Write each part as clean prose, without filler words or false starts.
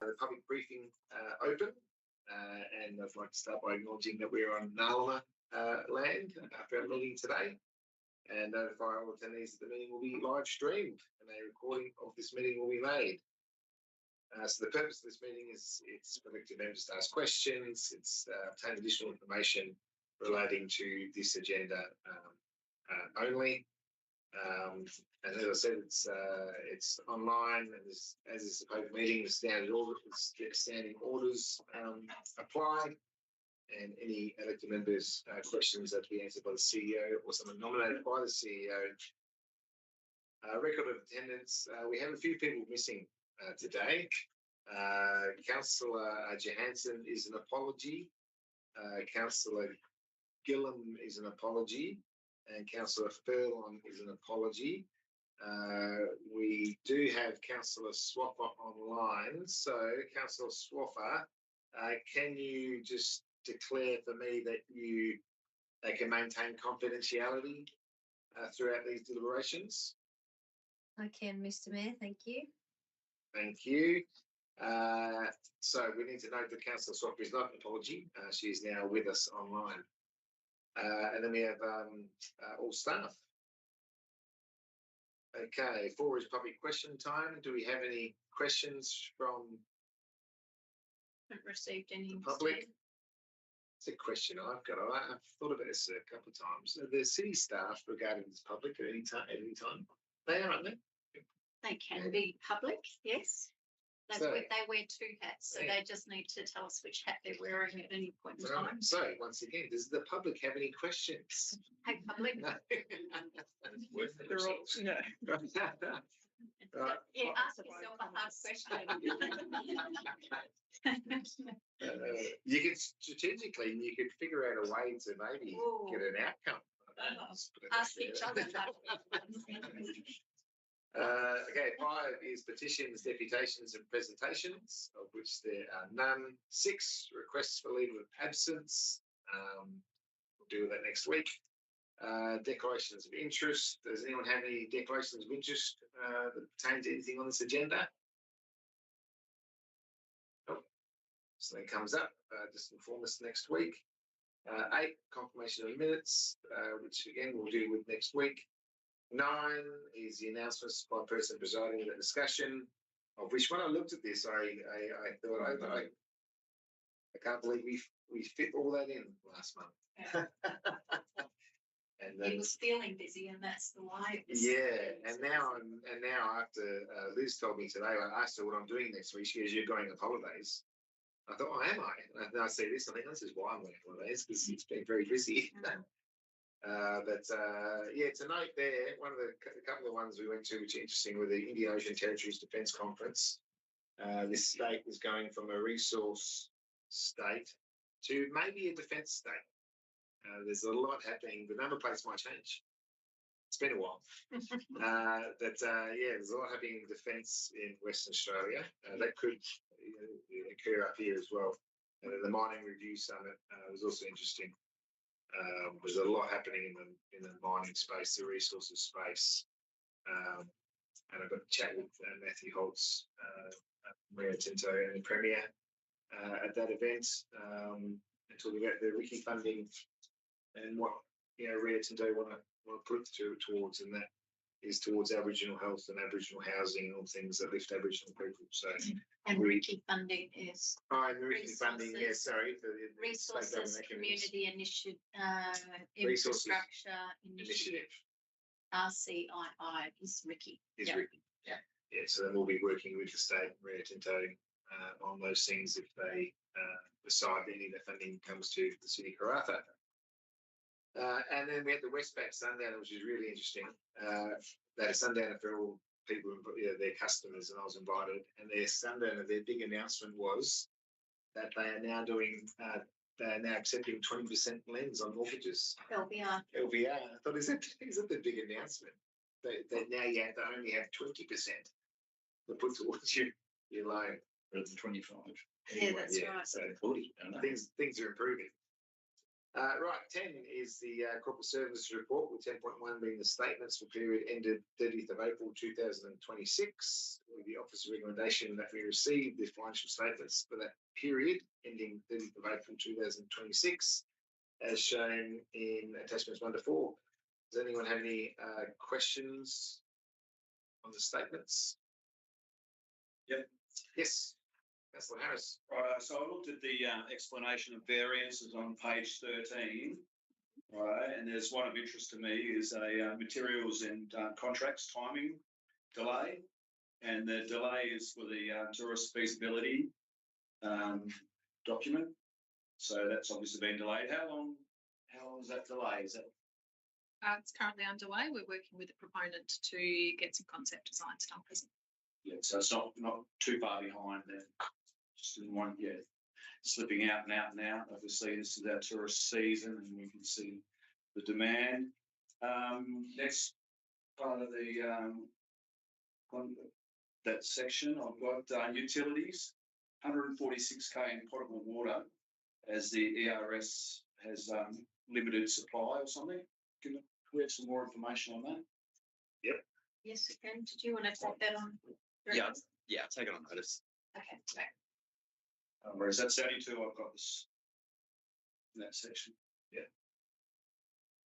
the public briefing open, and I'd like to start by acknowledging that we're on Nalama land for our meeting today, and notify all attendees that the meeting will be live streamed and a recording of this meeting will be made. So the purpose of this meeting is it's for elected members to ask questions, it's obtain additional information relating to this agenda only. And as I said, it's online, and as is the public meeting, the standing orders apply, and any elected members' questions that be answered by the CEO or someone nominated by the CEO. Record of attendance: we have a few people missing today. Councillor Johansson is an apology. Councillor Gillam is an apology. And Councillor Furlong is an apology. We do have Councillor Swaffer online. So, Councillor Swaffer, can you just declare for me that they can maintain confidentiality throughout these deliberations? I can, Mr. Mayor. Thank you. Thank you. So we need to note that Councillor Swaffer is not an apology. She is now with us online. And then we have all staff. Okay, 4 is public question time. Do we have any questions from Haven't received any the public? It's a question I've got. I've thought about this a couple of times. The city staff regarding this public at any time? They are, aren't they? They can be public, yes. They wear 2 hats, so they just need to tell us which hat they're wearing at any point in time. So, once again, does the public have any questions? Hey, public. No. They're all, Right. Yeah, ask yourself a hard question. You could strategically, you could figure out a way to maybe get an outcome. Ask each other. Okay, 5 is petitions, deputations and presentations, of which there are none. 6, requests for leave of absence. We'll deal with that next week. Declarations of interest. Does anyone have any declarations of interest that pertain to anything on this agenda? Nope. So that comes up. Just inform us next week. 8, confirmation of minutes, which again we'll deal with next week. 9 is the announcements by person presiding at the discussion, of which when I looked at this, I thought I can't believe we fit all that in last month. Yeah. And then, he was feeling busy, and that's the why. And now after Liz told me today, I asked her what I'm doing next week. She goes, "You're going on holidays." I thought, "Oh, am I?" And I see this. I think this is why I'm going on holidays, because it's been very busy. Mm-hmm. To note there, a couple of ones we went to which are interesting were the Indian Ocean Territories Defence Conference. This state is going from a resource state to maybe a defence state. There's a lot happening. The number plates might change. It's been a while. There's a lot happening in defence in Western Australia. That could occur up here as well. And the Mining Review Summit was also interesting. There's a lot happening in the mining space, the resources space, and I got to chat with Matthew Holtz, Rio Tinto, and the Premier at that event, and talking about the Ricky funding and what Rio Tinto want to put towards, and that is towards Aboriginal health and Aboriginal housing and all things that lift Aboriginal people. So, and Ricky funding is Ricky funding, for the resources, community initiative, infrastructure initiative. RCII is Ricky. Ricky. Yeah. So then we'll be working with the state, Rio Tinto, on those things if they decide any of the funding comes to the city of Karratha. And then we had the Westpac Sundowner, which is really interesting. They had a Sundowner for all people, their customers, and I was invited. And their Sundowner, their big announcement was that they are now accepting 20% lens on mortgages. LVR. I thought, is that the big announcement? That now you have to only have 20% to put towards your loan. Rather than 25. Yeah, that's right. So 40. things are improving. Right, 10 is the corporate services report, with 10.1 being the statements for period ended 30th of April 2026, with the office recommendation that we receive the financial statements for that period ending 30th of April 2026, as shown in attachments 1 to 4. Does anyone have any questions on the statements? Yep. Yes. Councillor Harris. Right, so I looked at the explanation of variances on page 13, right, and there's one of interest to me is a materials and contracts timing delay, and the delay is for the tourist feasibility document. So that's obviously been delayed. How long is that delay? Is that? It's currently underway. We're working with the proponent to get some concept designs done present. Yeah, so it's not too far behind then. Just in one, yeah, slipping out and out and out. Obviously, this is our tourist season, and we can see the demand. Next part of the that section, I've got utilities, 146k in potable water, as the ERS has limited supply or something. Can we have some more information on that? Yep. Yes, again. Did you want to take that on? Yeah, take it on notice. Okay, great. Whereas that's the only two I've got this in that section. Yeah.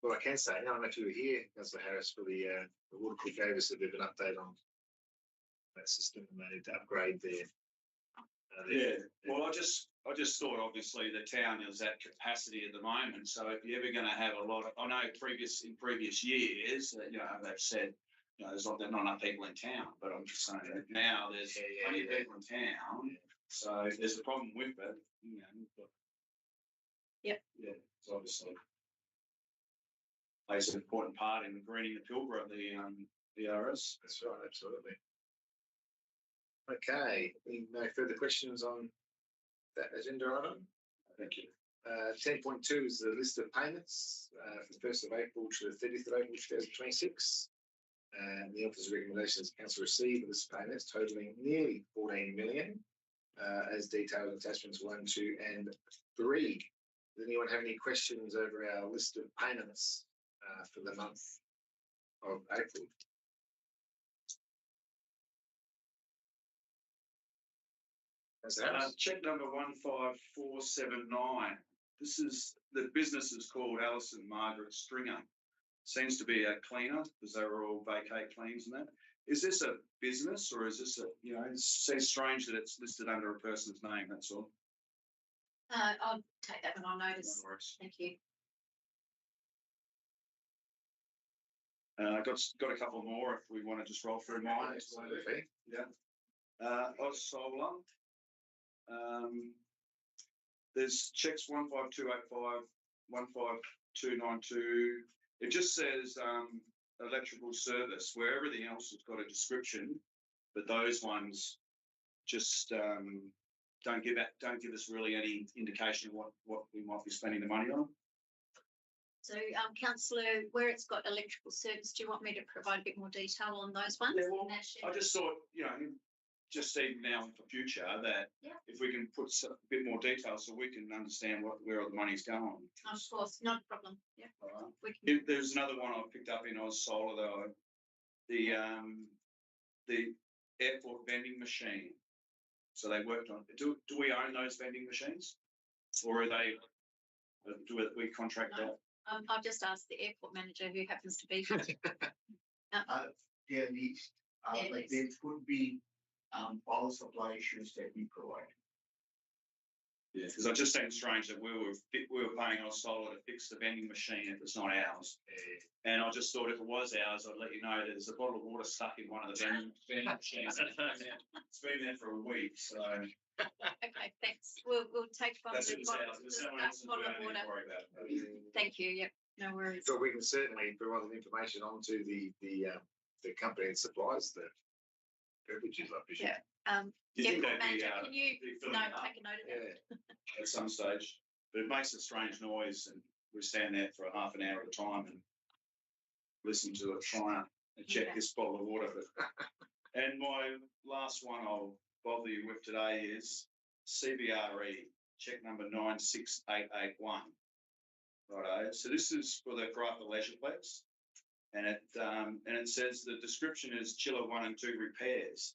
Well, I can say, I don't know if you were here, Councillor Harris, for the water cook gave us a bit of an update on that system, and they need to upgrade their. Well, I just thought obviously the town is at capacity at the moment. So if you're ever going to have a lot of, I know in previous years, they've said, there's not enough people in town, but I'm just saying that now there's plenty of people in town. Yeah. So if there's a problem with it, but yep. Yeah, it's obviously plays an important part in greening the Pilbara of the ERS. That's right, absolutely. Okay, no further questions on that agenda item? Thank you. 10.2 is the list of payments from the 1st of April to the 30th of April 2026. And the officer's recommendations council received a list of payments totalling nearly 14 million, as detailed in attachments 1, 2 and 3. Does anyone have any questions over our list of payments for the month of April? Check number 15479. This is the business is called Alison Margaret Stringer. Seems to be a cleaner because they were all vacate cleans and that. Is this a business or is this it seems strange that it's listed under a person's name, that's all. I'll take that one on notice. No worries. Thank you. Got a couple more if we want to just roll through mine. Yeah. Oz Solar. There's checks 15285, 15292. It just says electrical service, where everything else has got a description, but those ones just don't give us really any indication of what we might be spending the money on. So, Councillor, where it's got electrical service, do you want me to provide a bit more detail on those ones? Yeah, well, I just thought, just even now for future that if we can put a bit more detail so we can understand where all the money's going. Of course, not a problem. Yeah. All right. There's another one I picked up in Oz Solar though. The airport vending machine. So they worked on. Do we own those vending machines, or are they? Do we contract that? I've just asked the airport manager, who happens to be here. They're leased. But there could be power supply issues that we provide. Yeah, because I just seemed strange that we were paying Oz Solar to fix the vending machine if it's not ours. And I just thought if it was ours, I'd let you know that there's a bottle of water stuck in one of the vending machines. It's been there for a week, so. Okay, thanks. We'll take one. That's bottle of water. Thank you. Yep, no worries. So we can certainly provide the information onto the company that supplies the beverages, I presume. Yeah. Airport manager, can you take a note of that? At some stage, but it makes a strange noise, and we stand there for half an hour at a time and listen to it, try and check this bottle of water. And my last one I'll bother you with today is CBRE check number 96881. Righto. So this is for the Karratha Leisureplex, and it says the description is chiller 1 and 2 repairs,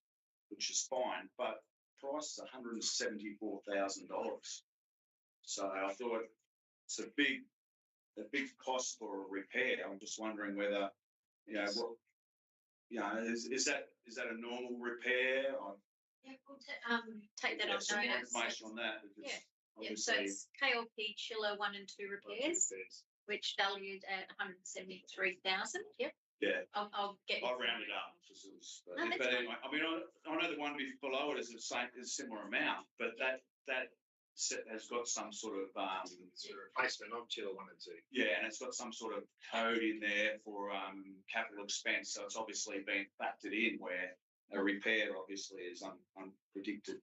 which is fine, but price is $174,000. So I thought it's a big cost for a repair. I'm just wondering whether, is that a normal repair? Yeah, we'll take that on Some more notice. information on that, because Yeah, so it's KLP chiller 1 and 2 repairs, which valued at 173,000. Yep. Yeah. I'll get. I'll round it up. But No, that's anyway, I mean, I know the one below it is a similar amount, but that has got some sort of It's a replacement of chiller 1 and 2. yeah, and it's got some sort of code in there for capital expense, so it's obviously been factored in where a repair obviously is unpredicted.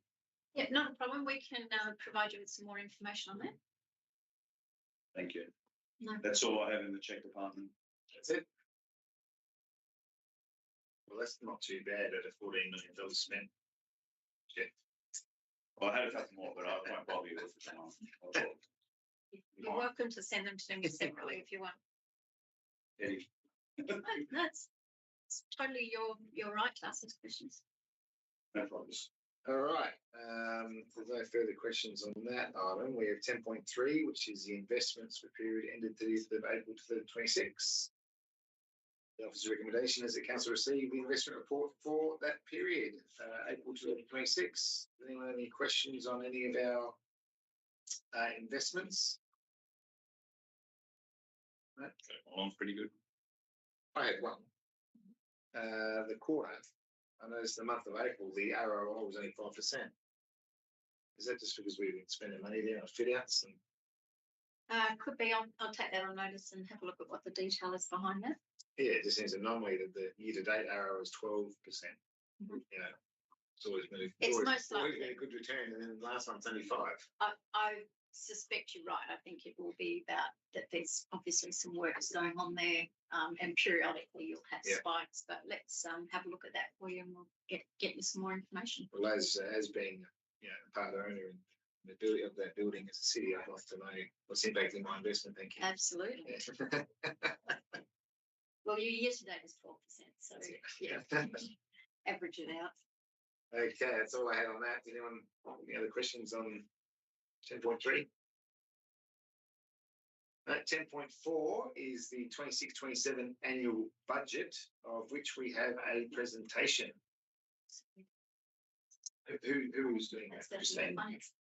Yeah, not a problem. We can provide you with some more information on that. Thank you. No. That's all I have in the check department. That's it. Well, that's not too bad at a $14 million spent. Yeah. Well, I had a couple more, but I won't bother you with it. I'll talk. You're welcome to send them to me separately if you want. Eddie. No, it's totally your right to ask those questions. No problems. All right. There's no further questions on that item. We have 10.3, which is the investments for period ended 30th of April to 26. The officer's recommendation is that council receive the investment report for that period, April 2026. Does anyone have any questions on any of our investments? No? Along's pretty good. I had one. The quarter. I noticed the month of April, the ROI was only 5%. Is that just because we've been spending money there on fit outs? And Could be. I'll take that on notice and have a look at what the detail is behind that. yeah, it just seems an anomaly that the year-to-date ROI is 12%. Mhm. You know, it's always moved. It's always, most always likely. been a good return, and then last month's only 5. I suspect you're right. I think it will be about that. There's obviously some works going on there, and periodically you'll have Yeah. spikes. But let's have a look at that for you, and we'll get you some more information. Well, as being a part owner in the building of that building as a city, I'd like to know what's impacting my investment. Thank you. Absolutely. Yeah. Well, your year to date is 12%, so Yeah. average it out. Okay, that's all I had on that. Anyone any other questions on 10.3? 10.4 is the 26-27 annual budget, of which we have a presentation. Who is doing that? That's definitely finance.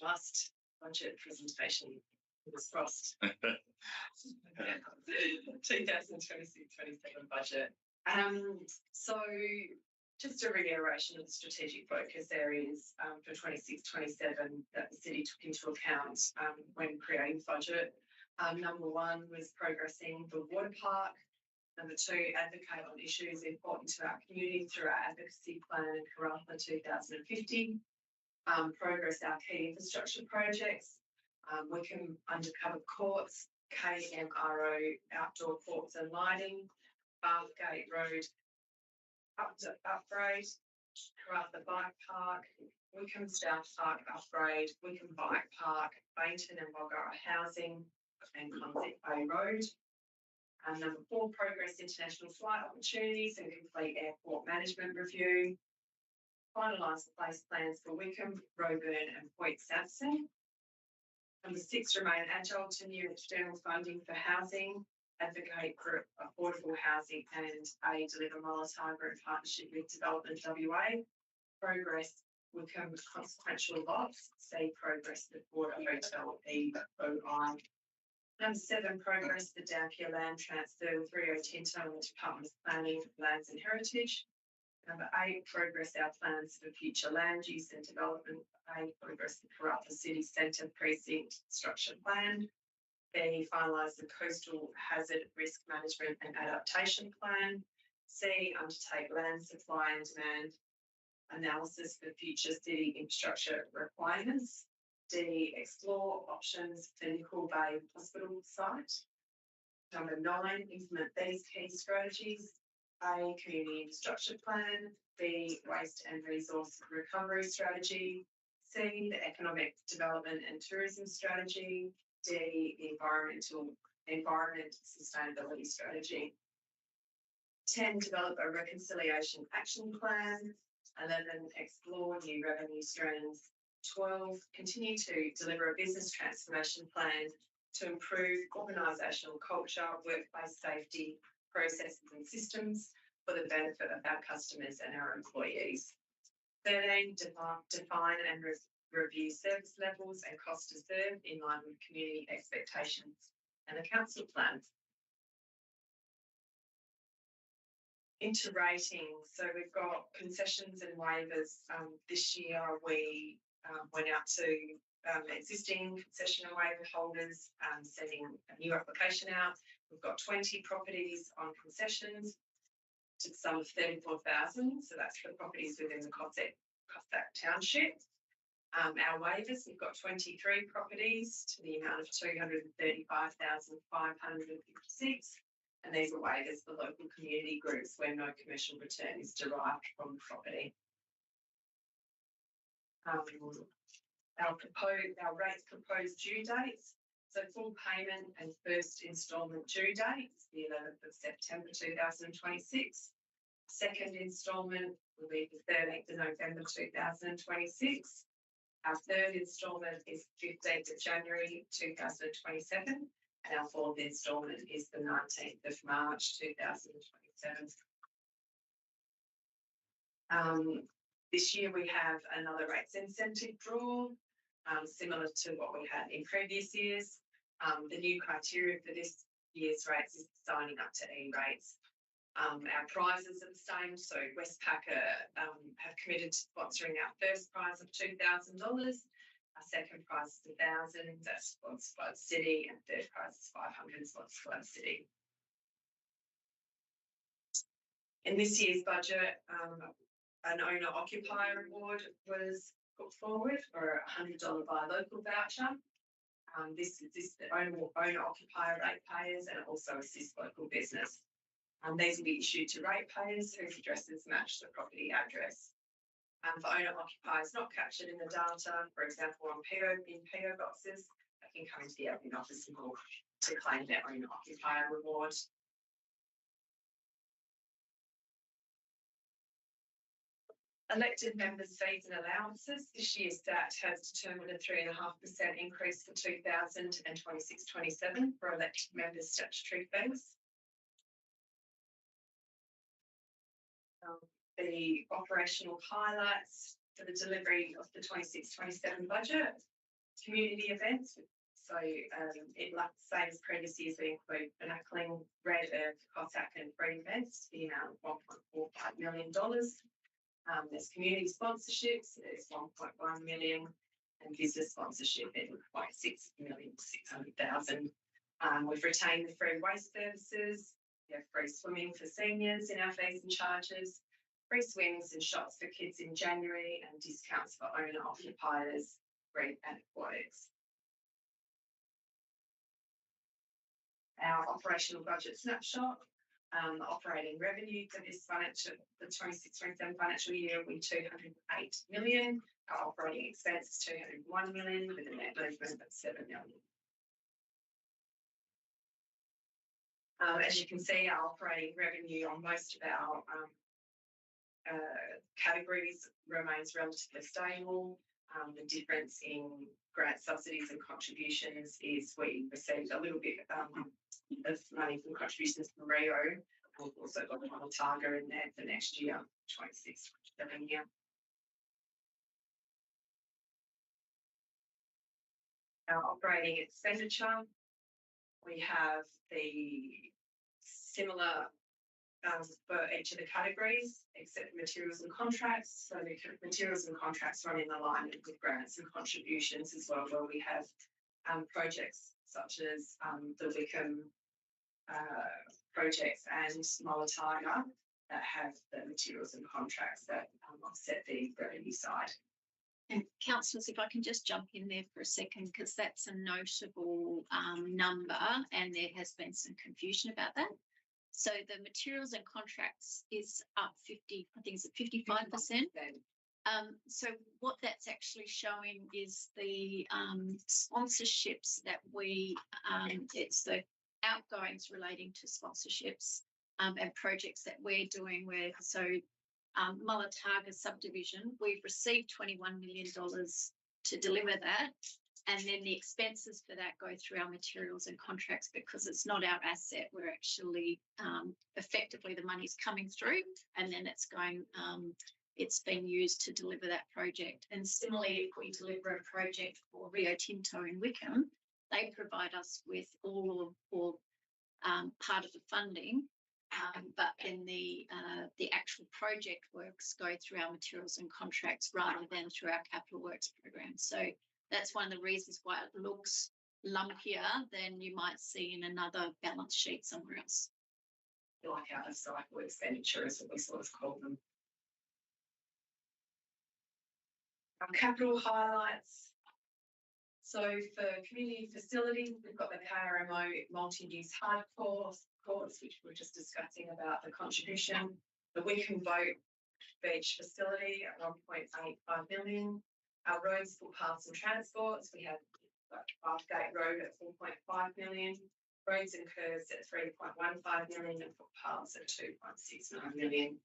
Last budget presentation was crossed. 2026-27 budget. So just a reiteration of the strategic focus areas for 26-27 that the city took into account when creating the budget. Number 1 was progressing the water park. Number 2, advocate on issues important to our community through our advocacy plan Karratha 2050. Progress our key infrastructure projects. We can undercover courts, KMRO outdoor courts and lighting, Bathgate Road upgrade, Karratha Bike Park, Wickham South Park upgrade, Wickham Bike Park, Bainton and Bulgara housing, and Concept Bay Road. Number 4, progress international flight opportunities and complete airport management review. Finalise the place plans for Wickham, Roebourne and Point Sampson. Number 6, remain agile to new external funding for housing, advocate for affordable housing and deliver Molotov in partnership with Development WA. Progress Wickham consequential lots, see progress the Border Hotel EOI. Number 7, progress the Dampier land transfer with Rio Tinto and the Department of Planning, Lands and Heritage. Number 8, progress our plans for future land use and development. A, progress the Karratha City Centre Precinct Structure Plan. B, finalise the Coastal Hazard Risk Management and Adaptation Plan. C, undertake land supply and demand analysis for future city infrastructure requirements. D, explore options for Nickel Bay Hospital site. Number 9, implement these key strategies. A, community infrastructure plan. B, waste and resource recovery strategy. C, the economic development and tourism strategy. D, the environment sustainability strategy. 10, develop a reconciliation action plan. 11, explore new revenue streams. 12, continue to deliver a business transformation plan to improve organisational culture, workplace safety, processes and systems for the benefit of our customers and our employees. 13, define and review service levels and cost to serve in line with community expectations and the council plan. Into ratings. So we've got concessions and waivers. This year we went out to existing concession and waiver holders, sending a new application out. We've got 20 properties on concessions to the sum of 34,000. So that's for properties within the Cossack Township. Our waivers, we've got 23 properties to the amount of 235,556. And these are waivers for local community groups where no commercial return is derived from the property. Our rates proposed due dates. So full payment and first instalment due date is the 11th of September 2026. Second instalment will be the 13th of November 2026. Our third instalment is 15th of January 2027. And our fourth instalment is the 19th of March 2027. This year we have another rates incentive draw, similar to what we had in previous years. The new criteria for this year's rates is signing up to E-rates. Our prizes are the same. So Westpac have committed to sponsoring our first prize of $2,000. Our second prize is 1,000, that's sponsored by the city, and third prize is 500, sponsored by the city. In this year's budget, an owner-occupier award was put forward for a $100 buy local voucher. This assists the owner-occupier ratepayers and also assists local business. These will be issued to ratepayers whose addresses match the property address. For owner-occupiers not captured in the data, for example, in PO boxes, they can come into the admin office and to claim their owner-occupier reward. Elected members' fees and allowances. This year's stat has determined a 3.5% increase for 2026-27 for elected members' statutory fees. The operational highlights for the delivery of the 26-27 budget. Community events. So it, like the same as previous years, we include Benacling, Red Earth, Cossack and free events to the amount of $1.45 million. There's community sponsorships, there's 1.1 million, and business sponsorship at 600,000. We've retained the free waste services. We have free swimming for seniors in our fees and charges, free swims and shots for kids in January, and discounts for owner-occupiers, green and aquatics. Our operational budget snapshot. The operating revenue for this the 26-27 financial year will be $208 million. Our operating expense is $201 million with a net movement of $7 million. As you can see, our operating revenue on most of our categories remains relatively stable. The difference in grant subsidies and contributions is we received a little bit of money from contributions from Rio. We've also got a target in there for next year, 26-27 year. Our operating expenditure, we have the similar for each of the categories, except materials and contracts. So the materials and contracts run in alignment with grants and contributions as well, where we have projects such as the Wickham projects and Molatiga that have the materials and contracts that offset the revenue side. And councillors, if I can just jump in there for a second, because that's a notable number and there has been some confusion about that. So the materials and contracts is up 50, I think it's at 55%. So what that's actually showing is the sponsorships that we, it's the outgoings relating to sponsorships and projects that we're doing with. So Mullataga subdivision, we've received $21 million to deliver that. And then the expenses for that go through our materials and contracts because it's not our asset. We're actually effectively the money's coming through and then it's going, it's been used to deliver that project. And similarly, if we deliver a project for Rio Tinto in Wickham, they provide us with all or part of the funding. But then the actual project works go through our materials and contracts rather than through our capital works program. So that's one of the reasons why it looks lumpier than you might see in another balance sheet somewhere else. Like our cycle expenditure, as we sort of call them. Our capital highlights. So for community facilities, we've got the KRMO multi-use hard courts, which we were just discussing about the contribution. The Wickham Boat Beach facility at 1.85 million. Our roads, footpaths and transports, we have Bathgate Road at 4.5 million. Roads and curves at 3.15 million and footpaths at 2.69 million.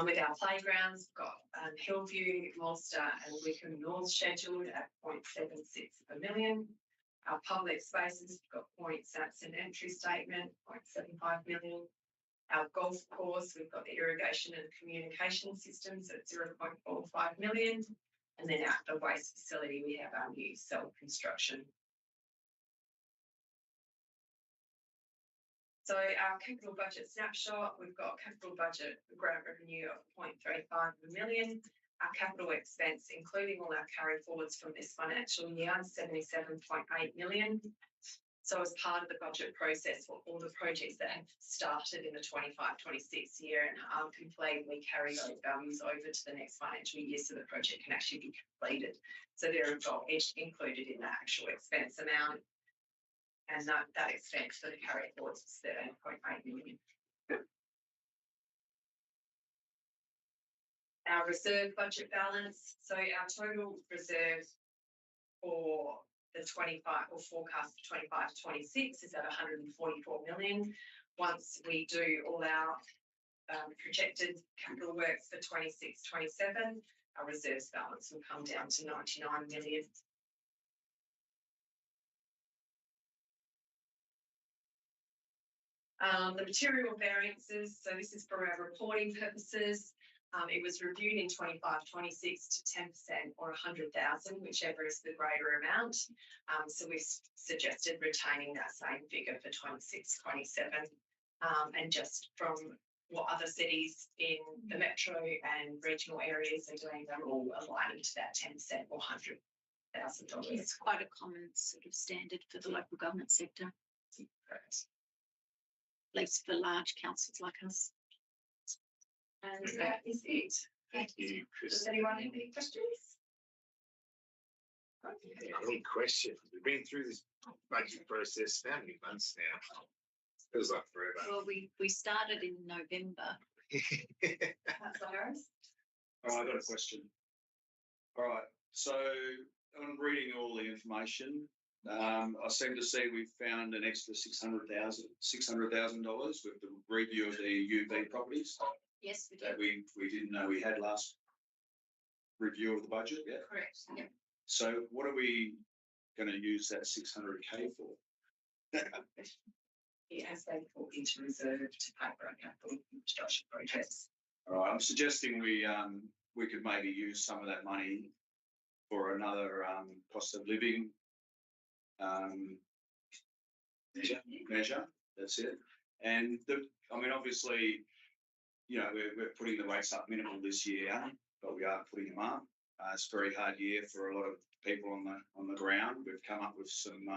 With our playgrounds, we've got Hillview, Mulster and Wickham North scheduled at 0.76 million. Our public spaces, we've got points that's an entry statement, 0.75 million. Our golf course, we've got the irrigation and communication systems at 0.45 million. And then at the waste facility, we have our new cell construction. So our capital budget snapshot, we've got capital budget grant revenue of 0.35 million. Our capital expense, including all our carry forwards from this financial year, 77.8 million. So as part of the budget process for all the projects that have started in the 25-26 year and are complete, we carry those values over to the next financial year so the project can actually be completed. So they're included in that actual expense amount. And that expense for the carry forwards was 13.8 million. Our reserve budget balance. So our total reserve for the 25 or forecast for 25-26 is at 144 million. Once we do all our projected capital works for 26-27, our reserves balance will come down to 99 million. The material variances, so this is for our reporting purposes. It was reviewed in 25-26 to 10% or 100,000, whichever is the greater amount. So we've suggested retaining that same figure for 26-27. And just from what other cities in the metro and regional areas are doing, they're all aligning to that 10% or $100,000. It's quite a common sort of standard for the local government sector. Correct. At least for large councils like us. And that is it. Thank you, Chris. Does anyone have any questions? Any questions? We've been through this budget process how many months now? Feels like forever. Well, we started in November. Councillor Harris? All right, I've got a question. All right, so I'm reading all the information. I seem to see we've found an extra $600,000 with the review of the UV properties. Yes, we That did. we didn't know we had last review of the budget. Yeah. Correct. Yeah. So what are we going to use that 600K for? It has been put into reserve to pay for our capital construction projects. All right, I'm suggesting we could maybe use some of that money for another cost of living measure. That's it. And obviously, you know, we're putting the rates up minimal this year, but we are putting them up. It's a very hard year for a lot of people on the ground. We've come up with some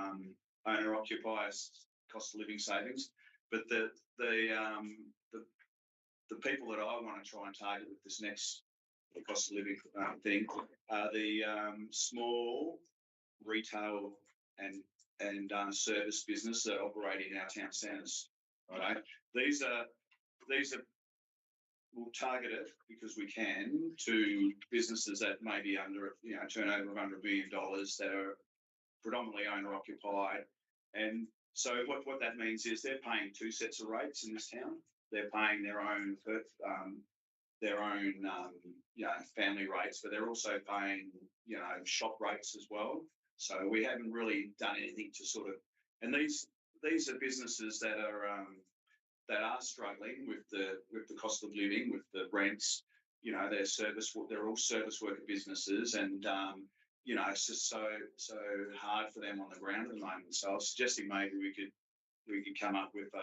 owner-occupiers cost of living savings, but the people that I want to try and target with this next the cost of living thing. The small retail and service business that operate in our town centres. Right, these are we'll target it because we can to businesses that may be under turnover of under $1 billion that are predominantly owner occupied, and so what that means is they're paying two sets of rates in this town. They're paying their own family rates, but they're also paying shop rates as well. So we haven't really done anything to sort of, and these are businesses that are struggling with the cost of living, with the rents. They're all service worker businesses, and it's just so hard for them on the ground at the moment. So I was suggesting maybe we could come up with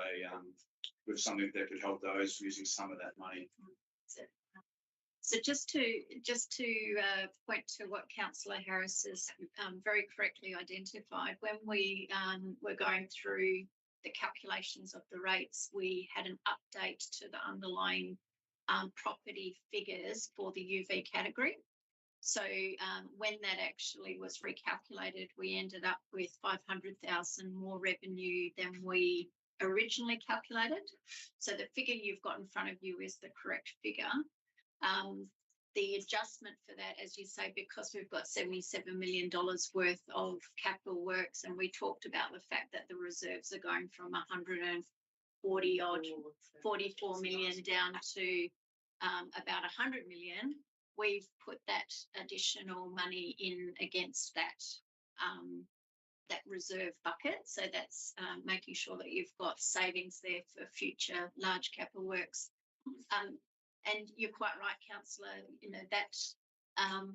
with something that could help those using some of that money. So just to point to what Councillor Harris has very correctly identified, when we were going through the calculations of the rates, we had an update to the underlying property figures for the UV category. So when that actually was recalculated, we ended up with 500,000 more revenue than we originally calculated. So the figure you've got in front of you is the correct figure. The adjustment for that, as you say, because we've got $77 million worth of capital works, and we talked about the fact that the reserves are going from 44 million down to about 100 million. We've put that additional money in against that reserve bucket. So that's making sure that you've got savings there for future large capital works. And you're quite right, Councillor, that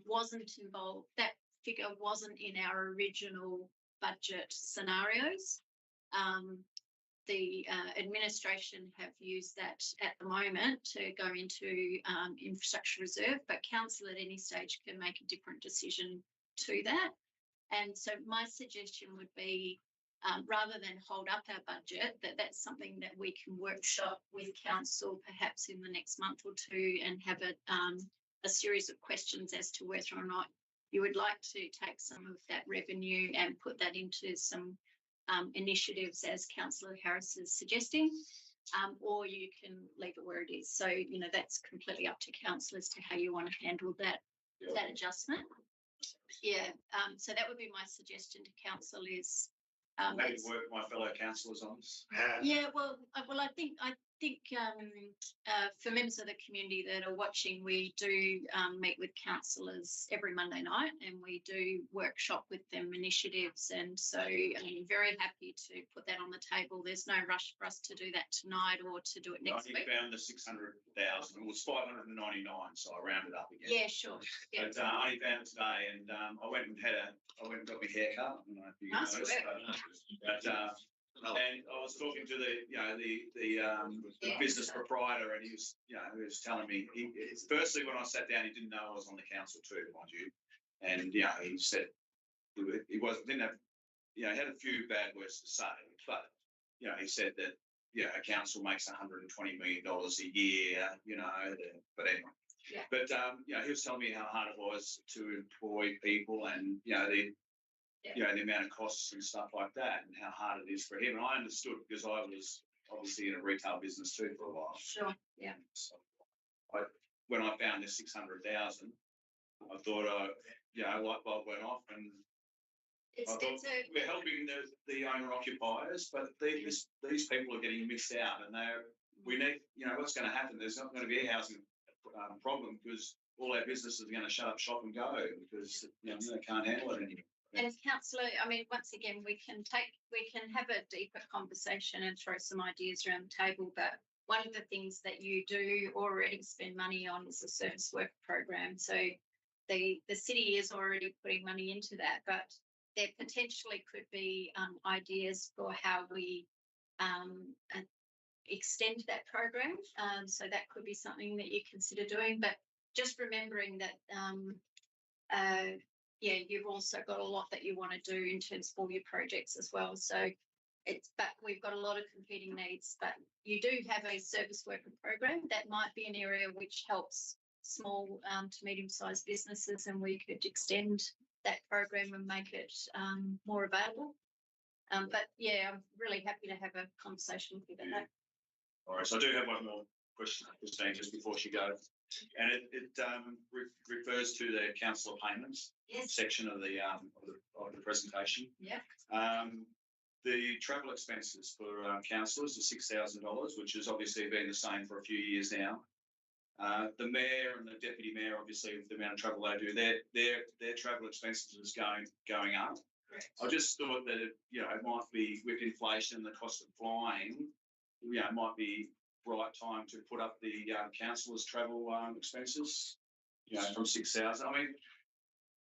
wasn't involved, that figure wasn't in our original budget scenarios. The administration have used that at the moment to go into infrastructure reserve, but council at any stage can make a different decision to that. And so my suggestion would be, rather than hold up our budget, that's something that we can workshop with council perhaps in the next month or two, and have a series of questions as to whether or not you would like to take some of that revenue and put that into some initiatives, as Councillor Harris is suggesting, or you can leave it where it is. So, that's completely up to council as to how you want to handle that adjustment. Yeah, so that would be my suggestion to council is maybe work with my fellow councillors on this. Yeah, well, I think for members of the community that are watching, we do meet with councillors every Monday night, and we do workshop with them initiatives. And so I'm very happy to put that on the table. There's no rush for us to do that tonight or to do it next week. I found the 600,000. It was 599, so I rounded up again. Yeah, sure. Yeah. But I only found it today, and I went and got my hair cut. I don't know if you Nice noticed, and I was talking to the business proprietor, and he was telling me. Firstly, when I sat down, he didn't know I was on the council too, mind you, and he said didn't have he had a few bad words to say, but he said that a council makes $120 million a year, but anyway. Yeah. But he was telling me how hard it was to employ people, and the amount of costs and stuff like that, and how hard it is for him. And I understood, because I was obviously in a retail business too for a while. Sure. Yeah. So when I found this 600,000, I thought, light bulb went off, and we're helping the owner occupiers, but these people are getting missed out, and we need, what's going to happen? There's not going to be a housing problem, because all our businesses are going to shut up shop and go, because they can't handle it anymore. And councillor, once again, we can have a deeper conversation and throw some ideas around the table. But one of the things that you do already spend money on is the service work program. So the city is already putting money into that, but there potentially could be ideas for how we extend that program. So that could be something that you consider doing. But just remembering that. You've also got a lot that you want to do in terms of all your projects as well. So but we've got a lot of competing needs, but you do have a service worker program that might be an area which helps small to medium-sized businesses, and we could extend that program and make it more available. But yeah, I'm really happy to have a conversation with you about that. All right, so I do have one more question, Christine, just before she goes, and it refers to the councillor payments section of the presentation. Yeah. The travel expenses for councillors are $6,000, which has obviously been the same for a few years now. The mayor and the deputy mayor, obviously, with the amount of travel they do, their travel expenses is going up. Correct. I just thought that it might be with inflation and the cost of flying, it might be right time to put up the councillors' travel expenses, from 6,000. I mean,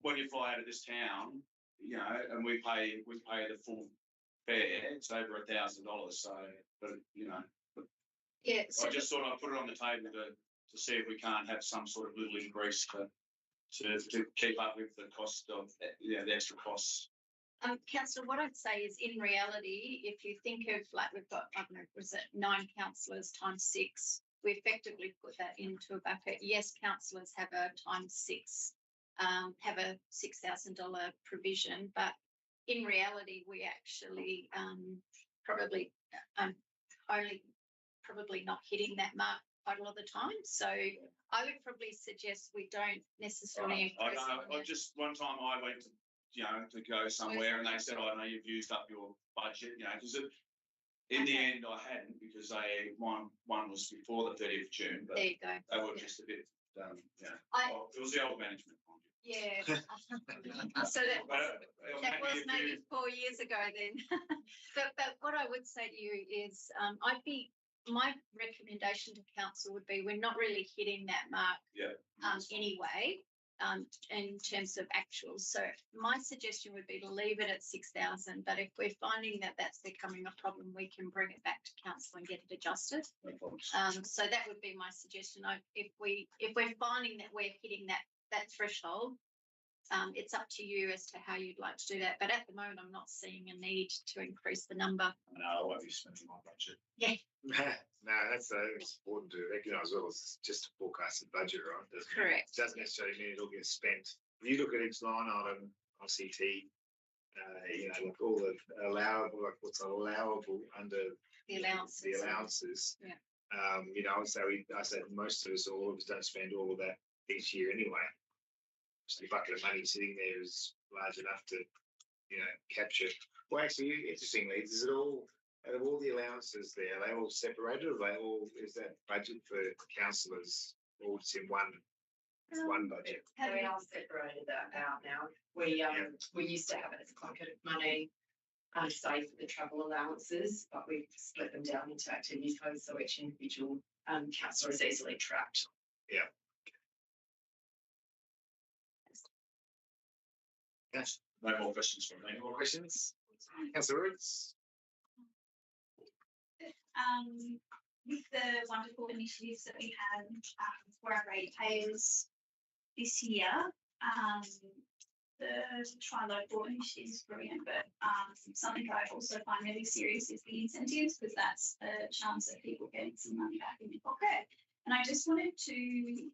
when you fly out of this town, and we pay the full fare, it's over $1,000. So, but Yeah. So I just thought I'd put it on the table to see if we can't have some sort of little increase to keep up with the cost of the extra costs. Councillor, what I'd say is, in reality, if you think of, like, we've got, I don't know, was it 9 councillors times 6? We effectively put that into a bucket. Yes, councillors have a times 6, have a $6,000 provision, but in reality, we actually probably not hitting that mark quite a lot of the time. So I would probably suggest we don't necessarily. I know. Just one time I went to go somewhere, and they said, "I know you've used up your budget," because in the end I hadn't, because one was before the 30th of June, but there you go. they were just a bit, it was the old management. Yeah. So that was maybe 4 years ago then. but what I would say to you is, my recommendation to council would be, we're not really hitting that mark anyway, in terms of actuals. So my suggestion would be to leave it at 6,000. But if we're finding that that's becoming a problem, we can bring it back to council and get it adjusted. So that would be my suggestion. If we're finding that we're hitting that threshold, it's up to you as to how you'd like to do that. But at the moment, I'm not seeing a need to increase the number. No, I won't be spending my budget. Yeah. No, that's important to recognise. Well, it's just a forecasted budget, right? Correct. It doesn't necessarily mean it'll get spent. If you look at each line item on CT, like all the allowable, like what's allowable under The allowances. The allowances. Yeah. I say most of us, all of us, don't spend all of that each year anyway. So the bucket of money sitting there is large enough to, capture. Well, actually, interestingly, is it all, out of all the allowances there, are they all separated, or is that budget for councillors all just in one budget? We are separated that out now. We used to have it as a bucket of money, say for the travel allowances, but we've split them down into activity codes, so each individual councillor is easily tracked. Yeah. Yes. No more questions from me. Any more questions? Councillor Roots? With the wonderful initiatives that we had for our ratepayers this year, the Try Local initiative is brilliant, but something I also find really serious is the incentives, because that's a chance of people getting some money back in their pocket. And I just wanted to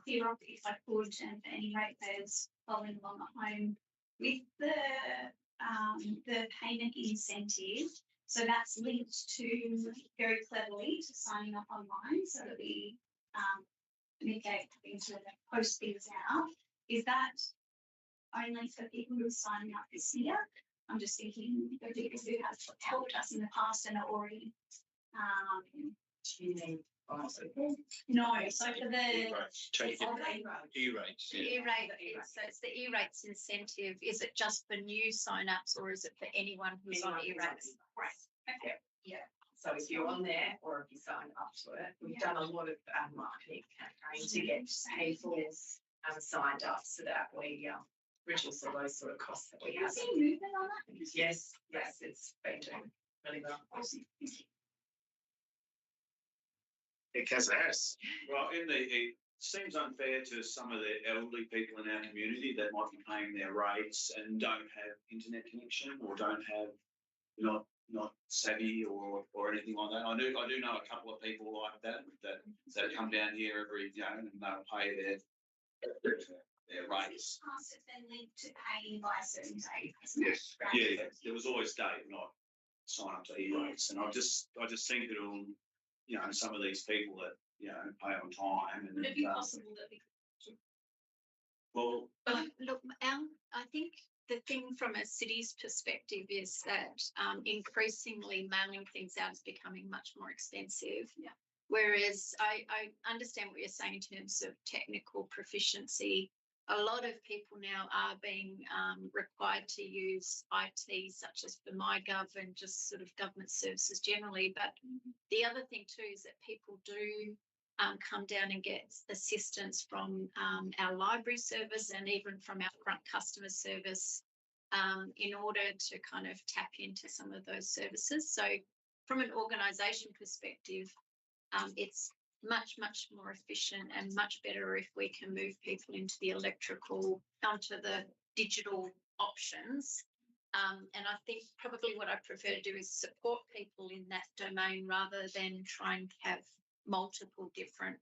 clear up, if I could, and for any ratepayers following along at home, with the payment incentive. So that's linked to, very cleverly, to signing up online, so that we mitigate having to post things out. Is that only for people who are signing up this year? I'm just thinking of people who have helped us in the past and are already. Do you mean No, so for the E-rates. E-rate. So it's the E-rates incentive. Is it just for new sign-ups, or is it for anyone who's on E-rates? Right. Okay. Yeah. So if you're on there, or if you sign up to it, we've done a lot of marketing campaigns to get people signed up, so that we reduce all those sort of costs that we have. Have you seen movement on that? Yes, it's been doing really well. Awesome. Thank you. Councillor Harris? Well, it seems unfair to some of the elderly people in our community that might be paying their rates and don't have internet connection, or don't have not savvy or anything like that. I do know a couple of people like that come down here every and they'll pay their rates. Pass has been linked to paying by a certain date. Yes. Yeah, there was always date, not sign up to e-rates, and I just think it'll some of these people that pay on time and Would it be possible that we well. Look, I think the thing from a city's perspective is that increasingly mailing things out is becoming much more expensive. Yeah. Whereas I understand what you're saying in terms of technical proficiency. A lot of people now are being required to use IT, such as for MyGov and just sort of government services generally. But the other thing too is that people do come down and get assistance from our library service and even from our front customer service in order to kind of tap into some of those services. So from an organisation perspective, it's much more efficient and much better if we can move people into the onto the digital options. And I think probably what I prefer to do is support people in that domain rather than try and have multiple different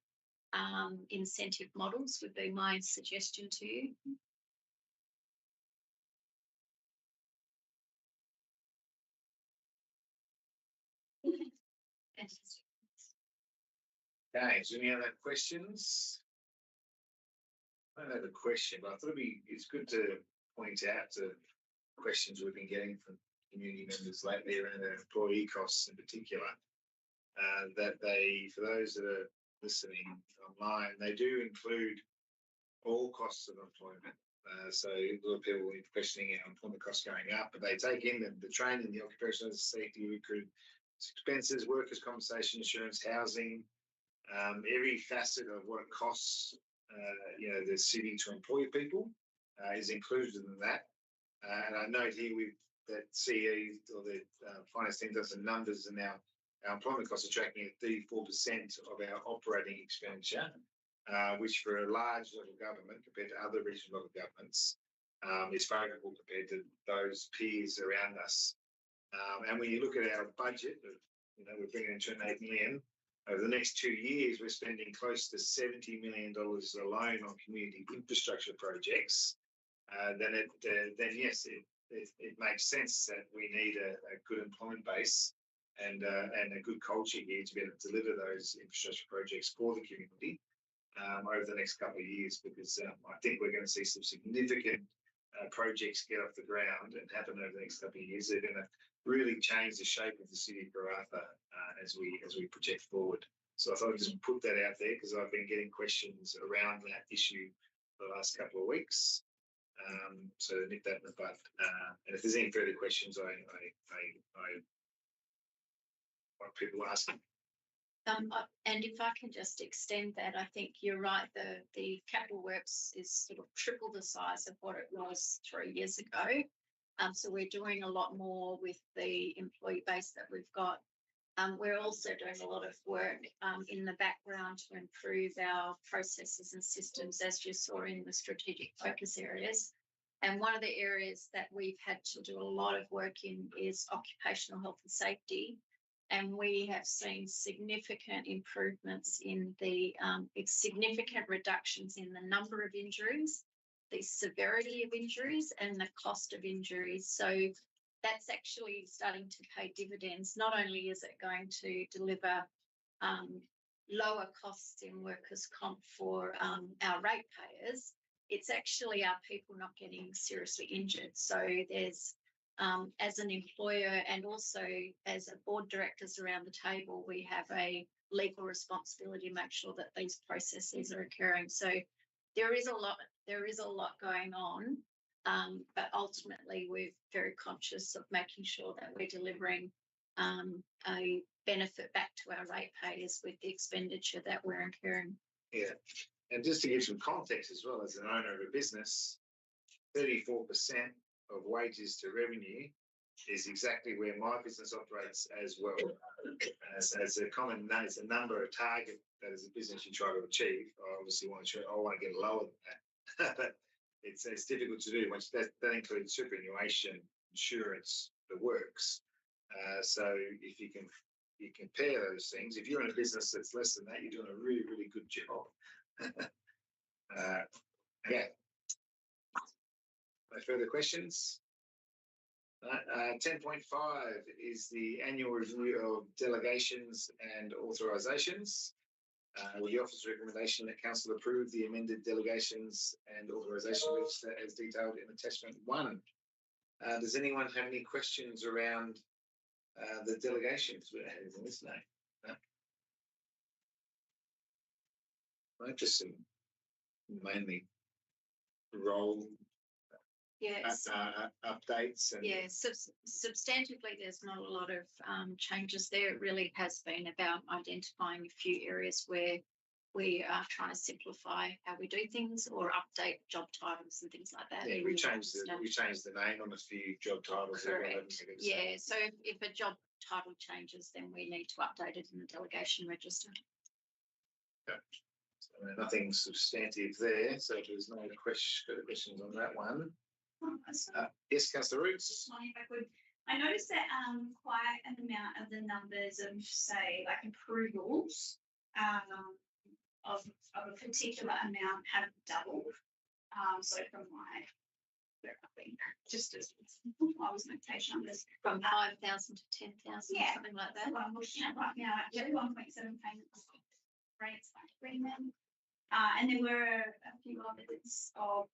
incentive models would be my suggestion to you. Fantastic. Okay, so any other questions? I don't have a question, but I thought it's good to point out the questions we've been getting from community members lately around their employee costs in particular. That for those that are listening online, they do include all costs of employment. So a lot of people are questioning our employment costs going up, but they take in the training, the occupational safety, recruit expenses, workers' compensation, insurance, housing, every facet of what it costs, the city to employ people is included in that. And I note here that CE or the finance team does some numbers, and now our employment costs are tracking at 34% of our operating expenditure, which for a large local government compared to other regional local governments is favourable compared to those peers around us. And when you look at our budget, we're bringing in 208 million. Over the next 2 years, we're spending close to $70 million alone on community infrastructure projects. Then yes, it makes sense that we need a good employment base and a good culture here to be able to deliver those infrastructure projects for the community over the next couple of years, because I think we're going to see some significant projects get off the ground and happen over the next couple of years. They're going to really change the shape of the city of Karratha as we project forward. So I thought I'd just put that out there because I've been getting questions around that issue for the last couple of weeks. So nip that in the bud. And if there's any further questions, I want people asking. And if I can just extend that, I think you're right. The capital works is sort of triple the size of what it was 3 years ago. So we're doing a lot more with the employee base that we've got. We're also doing a lot of work in the background to improve our processes and systems, as you saw in the strategic focus areas. And one of the areas that we've had to do a lot of work in is occupational health and safety. And we have seen significant improvements in the significant reductions in the number of injuries, the severity of injuries, and the cost of injuries. So that's actually starting to pay dividends. Not only is it going to deliver lower costs in workers' comp for our ratepayers, it's actually our people not getting seriously injured. So there's as an employer and also as a board directors around the table, we have a legal responsibility to make sure that these processes are occurring. So there is a lot going on, but ultimately we're very conscious of making sure that we're delivering a benefit back to our ratepayers with the expenditure that we're incurring. Yeah, and just to give some context as well, as an owner of a business, 34% of wages to revenue is exactly where my business operates as well. As a number, a target that as a business you try to achieve. I obviously want to get lower than that, but it's difficult to do. Once that includes superannuation, insurance, the works. So if you compare those things, if you're in a business that's less than that, you're doing a really, really good job. Yeah. No further questions? 10.5 is the annual review of delegations and authorisations. With the officer's recommendation that council approve the amended delegations and authorisation register as detailed in attachment 1. Does anyone have any questions around the delegations we're having in this name? No, just some mainly role Yes. updates. And yeah, substantively, there's not a lot of changes there. It really has been about identifying a few areas where we are trying to simplify how we do things or update job titles and things like that. Yeah, we changed the name on a few job titles. Correct. Yeah, so if a job title changes, then we need to update it in the delegation register. Okay. So nothing substantive there. So there's no further questions on that one. Yes, Councillor Roots. I noticed that quite an amount of the numbers of, say, like approvals of a particular amount have doubled. So from my, where have I been? Just as I was notation on this, From 5,000 to 10,000, Yeah. something like that. that's what I'm looking at right now. Actually, 1.7 payments rates by agreement, and there were a few others of.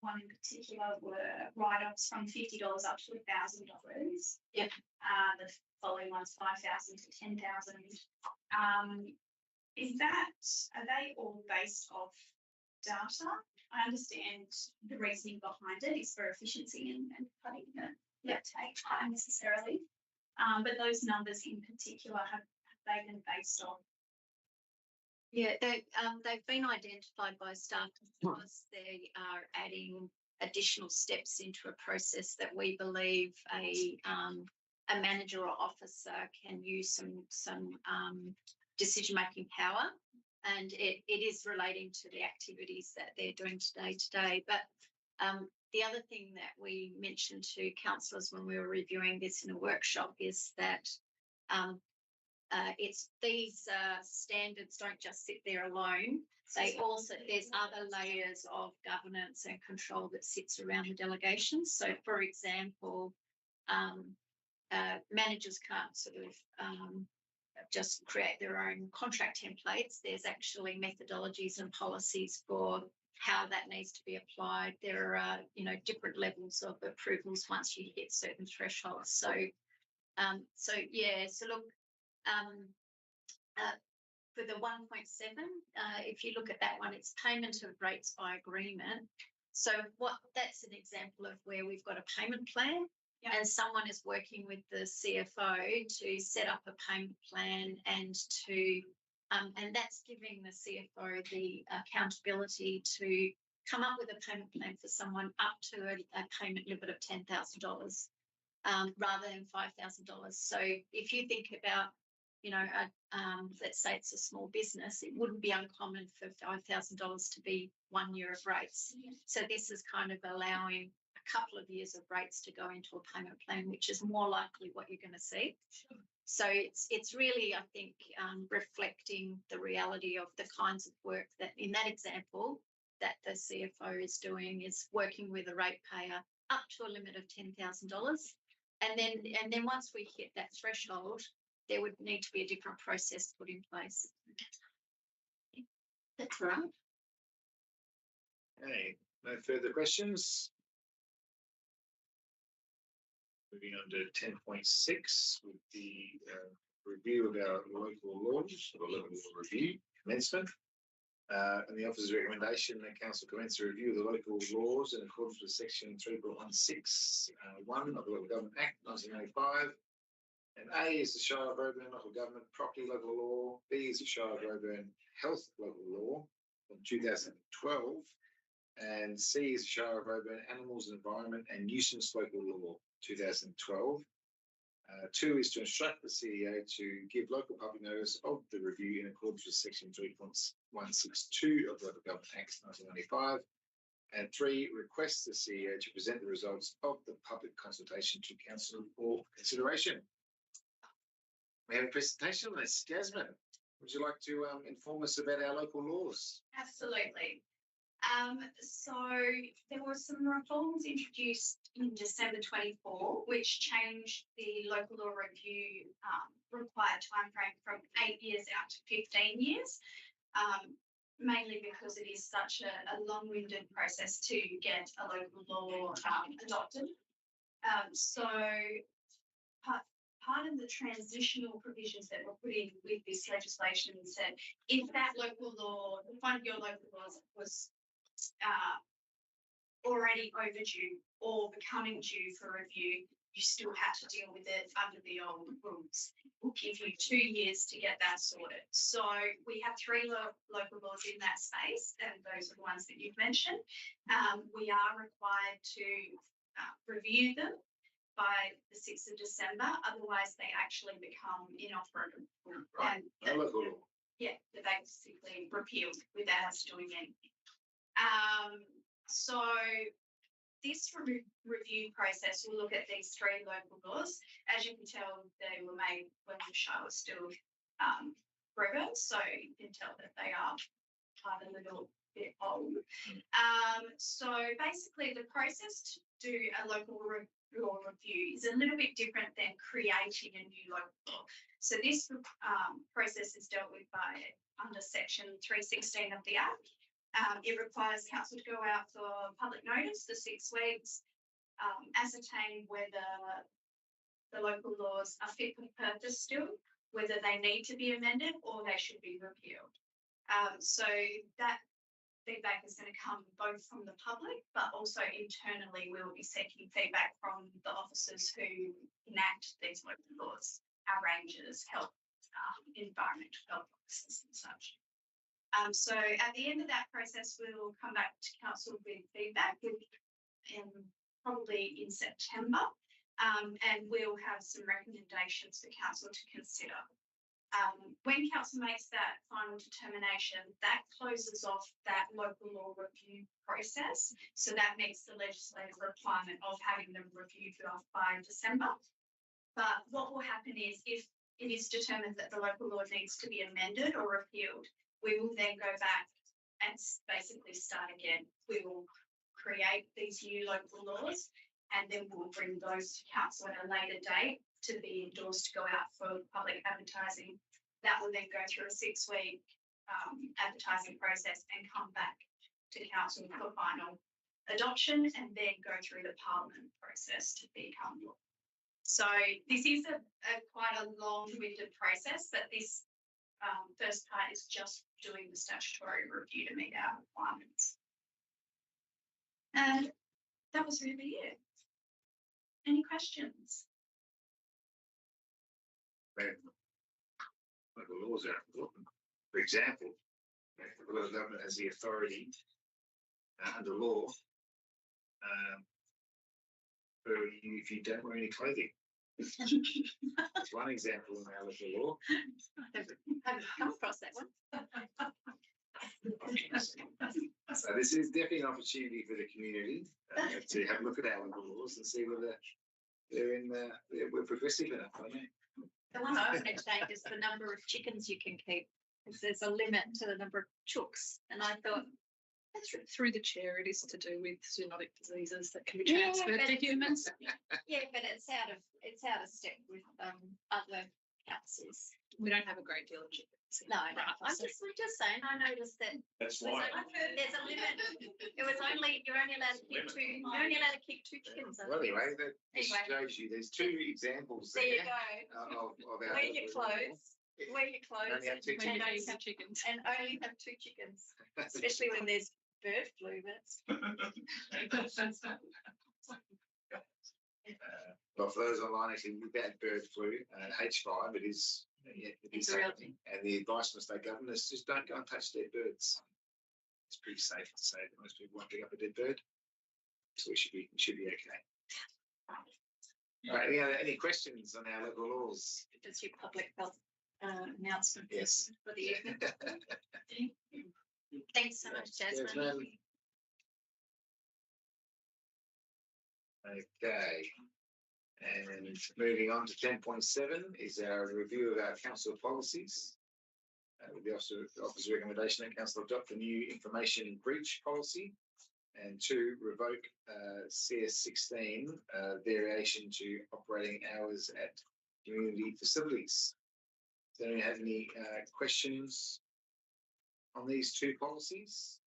One in particular were write-offs from $50 up to $1,000. Yep. The following ones 5,000 to 10,000. Are they all based off data? I understand the reasoning behind it is for efficiency and cutting the take time necessarily. But those numbers in particular have they been based on? Yeah, they've been identified by staff because they are adding additional steps into a process that we believe a manager or officer can use some decision-making power, and it is relating to the activities that they're doing today. But the other thing that we mentioned to councillors when we were reviewing this in a workshop is that it's these standards don't just sit there alone. They also, there's other layers of governance and control that sits around the delegations. So, for example, managers can't sort of just create their own contract templates. There's actually methodologies and policies for how that needs to be applied. There are, different levels of approvals once you hit certain thresholds. So look. For the 1.7, if you look at that one, it's payment of rates by agreement. So that's an example of where we've got a payment plan, and someone is working with the CFO to set up a payment plan and that's giving the CFO the accountability to come up with a payment plan for someone up to a payment limit of $10,000 rather than $5,000. So if you think about let's say it's a small business, it wouldn't be uncommon for $5,000 to be 1 year of rates. So this is kind of allowing a couple of years of rates to go into a payment plan, which is more likely what you're going to see. Sure. So it's really, I think, reflecting the reality of the kinds of work that, in that example, that the CFO is doing is working with a ratepayer up to a limit of $10,000, and then once we hit that threshold, there would need to be a different process put in place. That's right. Okay, no further questions. Moving on to 10.6 with the review of our local laws, or local law review commencement. And the officer's recommendation that council commence a review of the local laws in accordance with section 3.161 of the Local Government Act 1985. And A is the Shire of Roebourne Local Government Property Local Law. B is the Shire of Roebourne Health Local Law from 2012. And C is the Shire of Roebourne Animals, Environment and Nuisance Local Law 2012. 2 is to instruct the CEO to give local public notice of the review in accordance with section 3.162 of the Local Government Act 1995. And 3, request the CEO to present the results of the public consultation to council for consideration. We have a presentation on this. Jasmine, would you like to inform us about our local laws? Absolutely. So there were some reforms introduced in December 24, which changed the local law review required timeframe from 8 years out to 15 years, mainly because it is such a long-winded process to get a local law adopted. So part of the transitional provisions that were put in with this legislation said if that local law, one of your local laws was already overdue or becoming due for review, you still had to deal with it under the old rules. We'll give you 2 years to get that sorted. So we have 3 local laws in that space, and those are the ones that you've mentioned. We are required to review them by the 6th of December, otherwise they actually become inoperable. Right. And Local law. yeah, they're basically repealed without us doing anything. So this review process will look at these 3 local laws. As you can tell, they were made when the show was still relevant, so you can tell that they are a little bit old. So basically the process to do a local law review is a little bit different than creating a new local law. So this process is dealt with by under section 316 of the Act. It requires council to go out for public notice for 6 weeks, ascertain whether the local laws are fit for purpose still, whether they need to be amended or they should be repealed. So that feedback is going to come both from the public, but also internally we will be seeking feedback from the officers who enact these local laws, our rangers, health, environmental health officers and such. So at the end of that process, we will come back to council with feedback probably in September, and we'll have some recommendations for council to consider. When council makes that final determination, that closes off that local law review process. So that meets the legislative requirement of having them reviewed by December. But what will happen is if it is determined that the local law needs to be amended or repealed, we will then go back and basically start again. We will create these new local laws and then we'll bring those to council at a later date to be endorsed to go out for public advertising. That will then go through a 6-week advertising process and come back to council for final adoption and then go through the parliament process to become law. So this is quite a long-winded process, but this first part is just doing the statutory review to meet our requirements. And that was really it. Any questions? Local laws are important. For example, the local government has the authority under law if you don't wear any clothing. That's one example in our local law. I haven't come across that one. So this is definitely an opportunity for the community to have a look at our local laws and see whether we're progressive enough. I don't know. The one I was going to change is the number of chickens you can keep, because there's a limit to the number of chooks. And I thought, Through the chair, it is to do with zoonotic diseases that can be transferred to humans. yeah, but it's out of step with other councils. We don't have a great deal of chickens. No, I'm just saying. I noticed that That's why. there's a limit. You're only allowed to keep 2. You're only allowed to keep 2 chickens. Well, anyway, that shows you there's 2 examples There you there go. of our Wear your clothes. Wear your clothes. Only have 2 and chickens. only have chickens. and only have 2 chickens, especially when there's bird flu. Well, for those online, actually, about bird flu, H5, it is happening. And the advice from the state government is just don't go and touch dead birds. It's pretty safe to say that most people won't pick up a dead bird, so we should be okay. Right, any questions on our local laws? Just your public health announcement. Yes. For the evening. Thanks so much, Jasmine. Okay. And moving on to 10.7 is our review of our council policies. With the officer's recommendation that council adopt the new information breach policy, and 2, revoke CS16 variation to operating hours at community facilities. Does anyone have any questions on these 2 policies?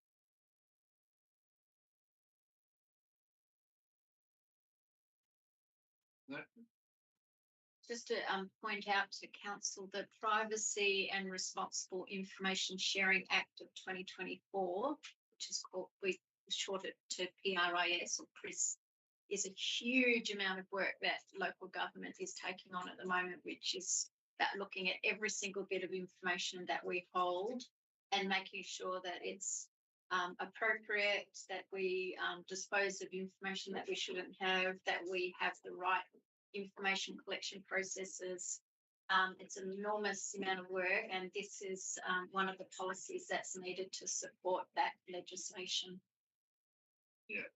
No. Just to point out to council, the Privacy and Responsible Information Sharing Act of 2024, which is called, we short it to PRIS or PRIS, is a huge amount of work that local government is taking on at the moment, which is about looking at every single bit of information that we hold and making sure that it's appropriate, that we dispose of information that we shouldn't have, that we have the right information collection processes. It's an enormous amount of work, and this is one of the policies that's needed to support that legislation. Yeah.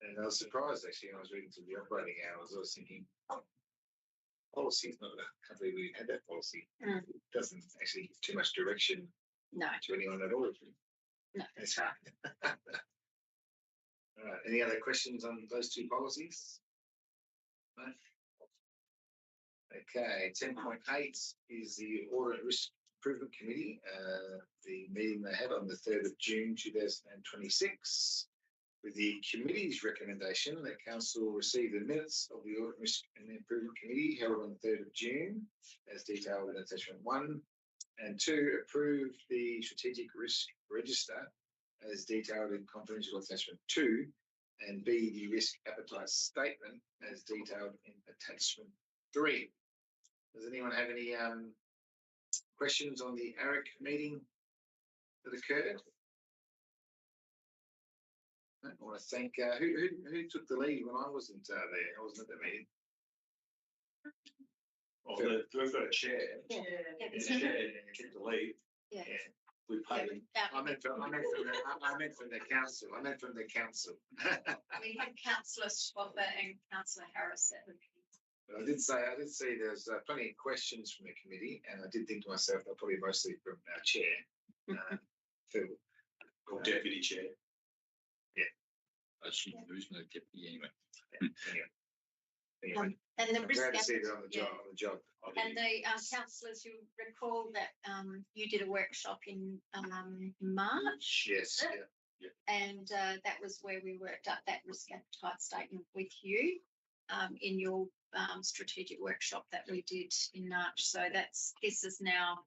And I was surprised actually when I was reading through the operating hours. I was thinking, policy is not a country we had that policy. It doesn't actually give too much direction to anyone at all. No, that's right. All right. Any other questions on those 2 policies? No. Okay. 10.8 is the Audit Risk Improvement Committee. The meeting they had on the 3rd of June 2026. With the committee's recommendation that council receive the minutes of the Audit Risk and Improvement Committee held on the 3rd of June, as detailed in attachment 1, and 2, approve the Strategic Risk Register as detailed in confidential attachment 2, and B, the Risk Appetite Statement as detailed in attachment 3. Does anyone have any questions on the ARIC meeting that occurred? I want to thank who took the lead when I wasn't there. I wasn't at the meeting. Well, we've got a chair. Yeah. The chair took the lead. Yeah. We paid him. I meant from the council. I meant from the council. We had Councillor Swapper and Councillor Harris at the meeting. But I did see there's plenty of questions from the committee, and I did think to myself, they're probably mostly from our chair, Phil, Or deputy chair. Actually, there is no deputy anyway. Anyway, And the I'm risk glad to see they're on the yeah. job. And the councillors, you recall that you did a workshop in March. Yes. Yeah. And that was where we worked up that risk appetite statement with you in your strategic workshop that we did in March. So this is now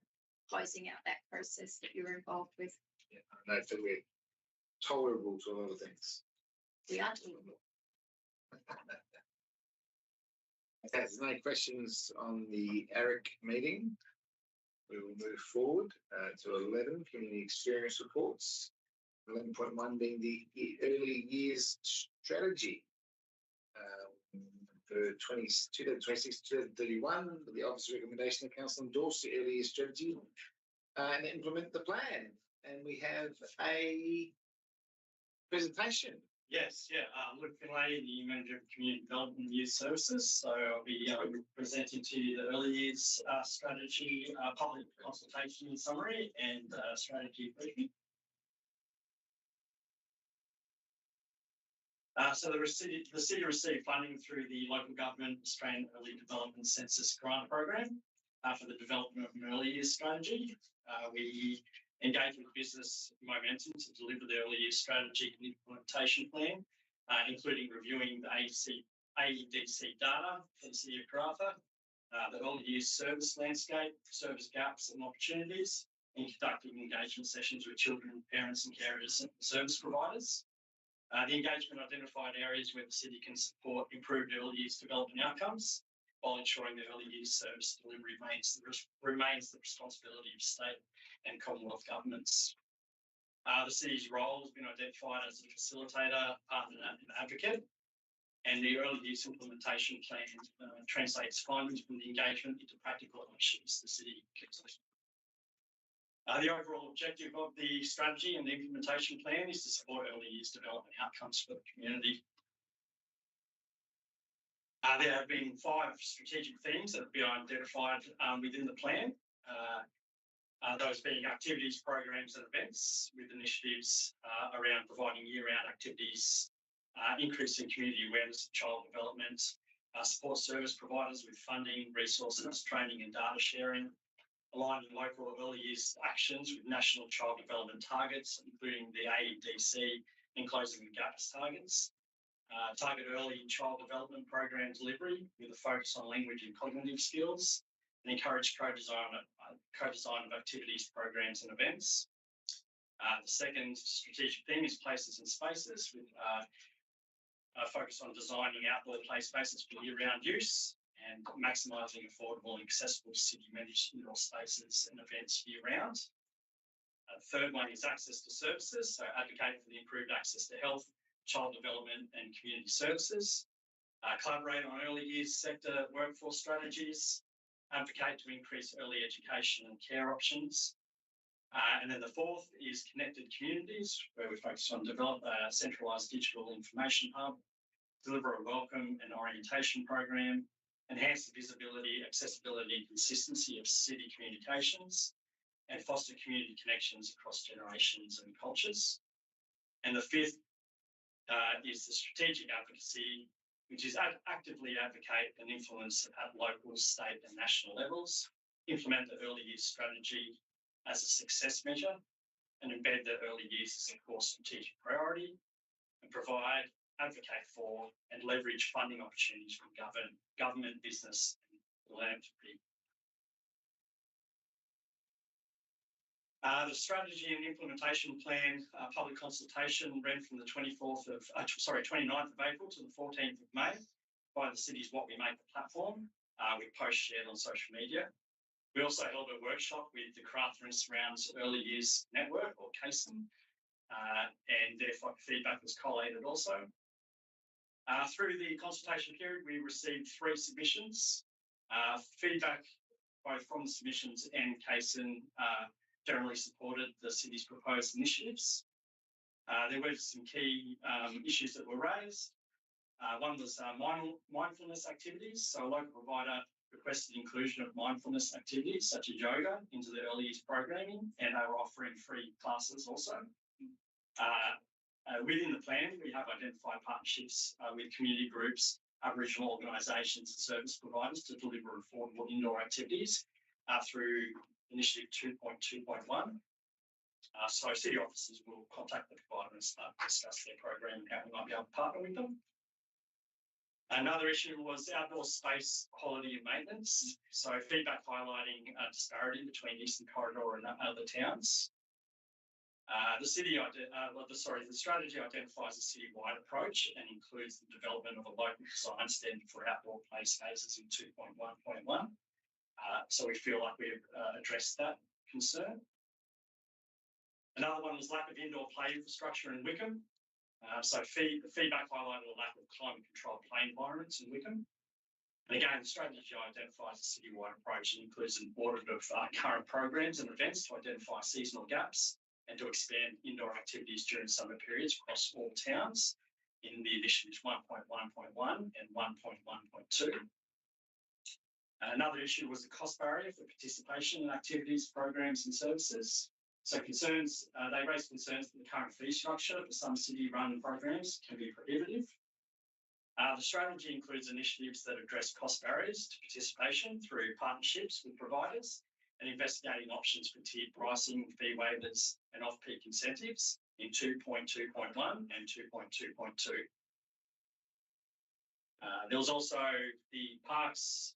closing out that process that you're involved with. Yeah, I know that we're tolerable to a lot of things. We are tolerable. Okay, there's no questions on the ARIC meeting. We will move forward to 11, community experience reports. 11.1 being the early years strategy. For 2026 to 2031, the office recommendation of council endorse the early years strategy and implement the plan. And we have a presentation. Yes, yeah. Luke Finlay, the Manager of Community Development and Youth Services. So I'll be presenting to you the early years strategy, public consultation summary, and strategy briefing. So the city received funding through the Local Government Australian Early Development Census Grant Program for the development of an early years strategy. We engage with business momentum to deliver the early years strategy and implementation plan, including reviewing the AEDC data for the City of Karratha, the early years service landscape, service gaps and opportunities, and conducting engagement sessions with children, parents and carers and service providers. The engagement identified areas where the city can support improved early years development outcomes, while ensuring the early years service delivery remains the responsibility of state and Commonwealth governments. The city's role has been identified as a facilitator, partner and advocate, and the early years implementation plan translates findings from the engagement into practical actions the city keeps. The overall objective of the strategy and the implementation plan is to support early years development outcomes for the community. There have been 5 strategic themes that have been identified within the plan. Those being activities, programs and events, with initiatives around providing year-round activities, increasing community awareness of child development, support service providers with funding, resources, training and data sharing, aligning local early years actions with national child development targets, including the AEDC and closing the gaps targets, target early child development program delivery with a focus on language and cognitive skills, and encourage co-design of activities, programs and events. The second strategic theme is places and spaces, with a focus on designing outdoor play spaces for year-round use and maximising affordable and accessible city-managed indoor spaces and events year-round. The third one is access to services, so advocate for the improved access to health, child development and community services. Collaborate on early years sector workforce strategies. Advocate to increase early education and care options. And then the fourth is connected communities, where we focus on develop a centralised digital information hub, deliver a welcome and orientation program, enhance the visibility, accessibility and consistency of city communications, and foster community connections across generations and cultures. And the fifth is the strategic advocacy, which is actively advocate and influence at local, state and national levels, implement the early years strategy as a success measure, and embed the early years as a core strategic priority, and provide, advocate for and leverage funding opportunities from government, business and philanthropy. The strategy and implementation plan public consultation ran from the 29th of April to the 14th of May by the city's What We Make the platform, with posts shared on social media. We also held a workshop with the Karratha and Surrounds Early Years Network, or CASEN, and their feedback was collated also. Through the consultation period, we received 3 submissions. Feedback both from the submissions and CASEN generally supported the city's proposed initiatives. There were some key issues that were raised. One was mindfulness activities. So a local provider requested inclusion of mindfulness activities such as yoga into the early years programming, and they were offering free classes also. Within the plan, we have identified partnerships with community groups, Aboriginal organisations and service providers to deliver affordable indoor activities through Initiative 2.2.1. So city officers will contact the provider and start to discuss their program and how we might be able to partner with them. Another issue was outdoor space quality and maintenance. So feedback highlighting a disparity between Eastern Corridor and other towns. The strategy identifies a citywide approach and includes the development of a local design standard for outdoor play spaces in 2.1.1. So we feel like we've addressed that concern. Another one was lack of indoor play infrastructure in Wickham. So feedback highlighted a lack of climate-controlled play environments in Wickham. And again, the strategy identifies a citywide approach and includes an audit of current programs and events to identify seasonal gaps and to expand indoor activities during summer periods across all towns in the initiatives 1.1.1 and 1.1.2. Another issue was the cost barrier for participation in activities, programs and services. So they raised concerns that the current fee structure for some city-run programs can be prohibitive. The strategy includes initiatives that address cost barriers to participation through partnerships with providers and investigating options for tiered pricing, fee waivers and off-peak incentives in 2.2.1 and 2.2.2. There was also the parks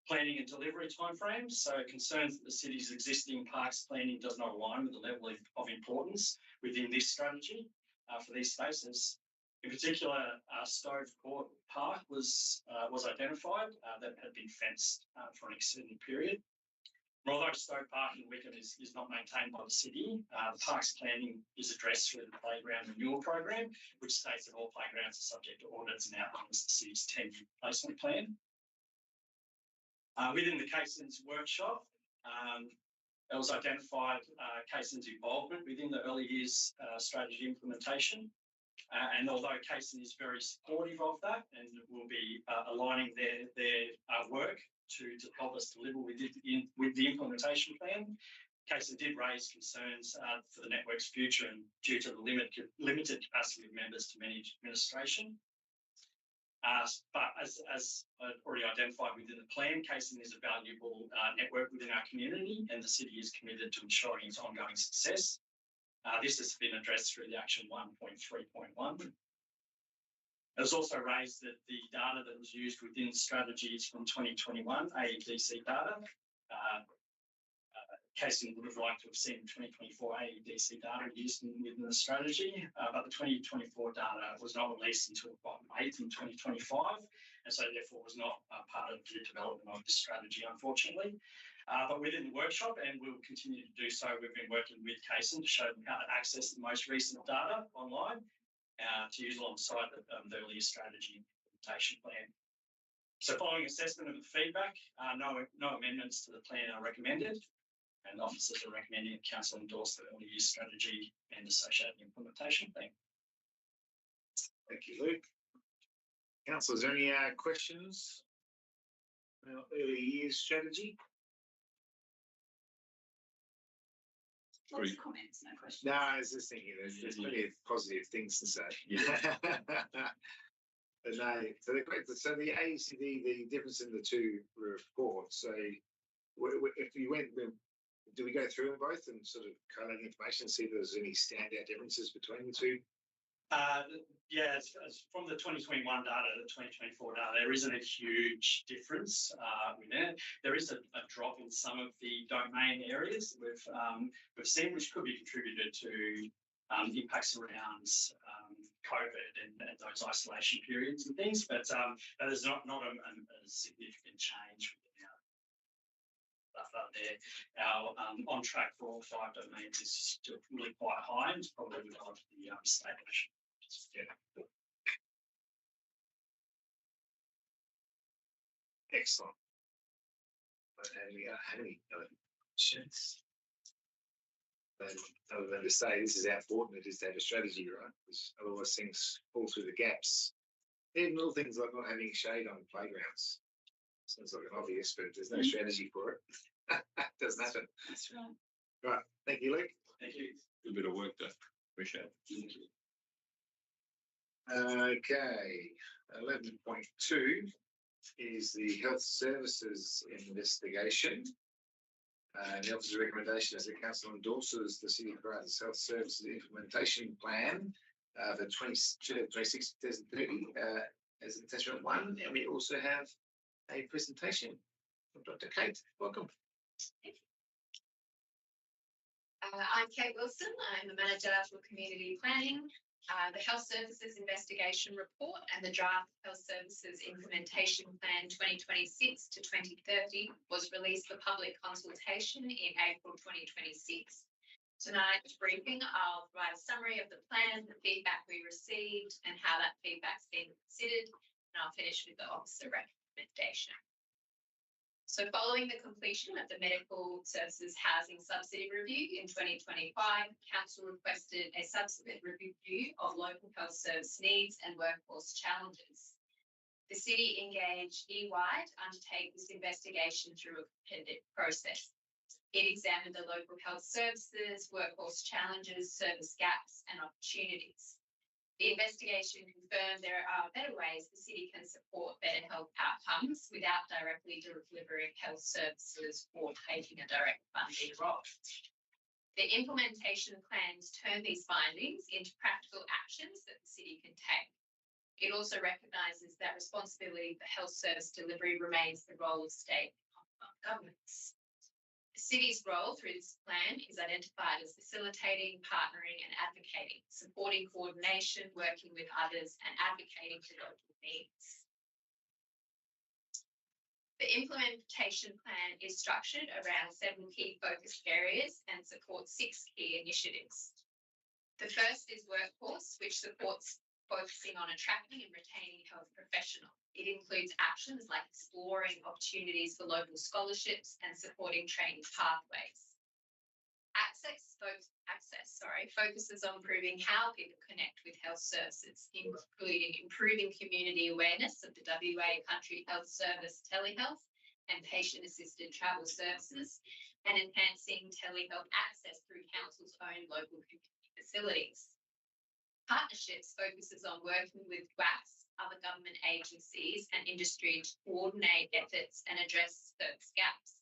planning and delivery timeframes. So concerns that the city's existing parks planning does not align with the level of importance within this strategy for these spaces. In particular, Stove Court Park was identified that had been fenced for an extended period. And although Stove Park in Wickham is not maintained by the city, the parks planning is addressed through the playground renewal program, which states that all playgrounds are subject to audits and outlines the city's 10-year placement plan. Within the CASEN's workshop, it was identified CASEN's involvement within the early years strategy implementation. And although Cason is very supportive of that and will be aligning their work to help us deliver with the implementation plan, Cason did raise concerns for the network's future and due to the limited capacity of members to manage administration. But as I've already identified within the plan, Cason is a valuable network within our community, and the city is committed to ensuring its ongoing success. This has been addressed through the Action 1.3.1. It was also raised that the data that was used within strategies from 2021, AEDC data, Cason would have liked to have seen 2024 AEDC data used within the strategy, but the 2024 data was not released until about May in 2025, and so therefore was not part of the development of the strategy, unfortunately. But within the workshop, and we'll continue to do so, we've been working with Cason to show them how to access the most recent data online to use alongside the earlier strategy implementation plan. So following assessment of the feedback, no amendments to the plan are recommended, and officers are recommending that council endorse the early years strategy and associated implementation plan. Thank you, Luke. Council, is there any questions about early years strategy? Lots of comments, no questions. No, I was just thinking there's plenty of positive things to say. Yeah. But no, so the AECD, the difference in the two reports. So if you went, do we go through them both and sort of collate information and see if there's any standout differences between the two? Yeah, as from the 2021 data to the 2024 data, there isn't a huge difference with it. There is a drop in some of the domain areas we've seen, which could be contributed to impacts around COVID and those isolation periods and things, but there's not a significant change within our on track for all 5 domains is still really quite high, and it's probably with the state. Yeah. Excellent. Any other questions? Other than to say this is how important it is to have a strategy, right? Because otherwise things fall through the gaps. Even little things like not having shade on playgrounds. Sounds like an obvious, but there's no strategy for it. Doesn't happen. That's right. Right. Thank you, Luke. Thank you. Good bit of work there. Appreciate it. Thank you. Okay. 11.2 is the health services investigation. The officer's recommendation is that council endorses the City of Karratha's health services implementation plan for 2026-2030 as attachment 1, and we also have a presentation from Dr. Kate. Welcome. I'm Kate Wilson. I'm the Manager for Community Planning. The Health Services Investigation Report and the Draft Health Services Implementation Plan 2026 to 2030 was released for public consultation in April 2026. Tonight's briefing, I'll provide a summary of the plan, the feedback we received, and how that feedback's been considered, and I'll finish with the officer recommendation. So following the completion of the Medical Services Housing Subsidy Review in 2025, Council requested a subsequent review of local health service needs and workforce challenges. The City engaged EY to undertake this investigation through a competitive process. It examined the local health services, workforce challenges, service gaps and opportunities. The investigation confirmed there are better ways the City can support better health outcomes without directly delivering health services or taking a direct funding role. The implementation plans turn these findings into practical actions that the City can take. It also recognises that responsibility for health service delivery remains the role of state governments. The City's role through this plan is identified as facilitating, partnering and advocating, supporting coordination, working with others and advocating for local needs. The implementation plan is structured around 7 key focus areas and supports 6 key initiatives. The first is workforce, which supports focusing on attracting and retaining health professionals. It includes actions like exploring opportunities for local scholarships and supporting training pathways. focuses on improving how people connect with health services, including improving community awareness of the WA Country Health Service telehealth and patient-assisted travel services, and enhancing telehealth access through council's own local community facilities. Partnerships focuses on working with WACS, other government agencies and industry to coordinate efforts and address service gaps.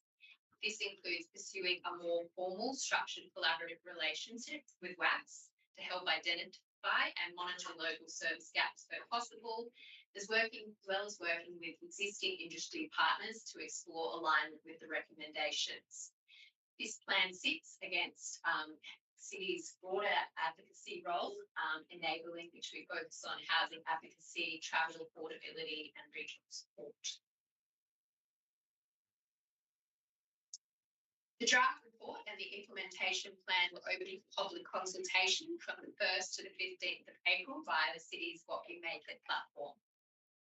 This includes pursuing a more formal, structured collaborative relationship with WACS to help identify and monitor local service gaps where possible, as well as working with existing industry partners to explore alignment with the recommendations. This plan sits against City's broader advocacy role, enabling which we focus on housing advocacy, travel affordability and regional support. The draft report and the implementation plan were open to public consultation from the 1st to the 15th of April via the City's What We Make It platform.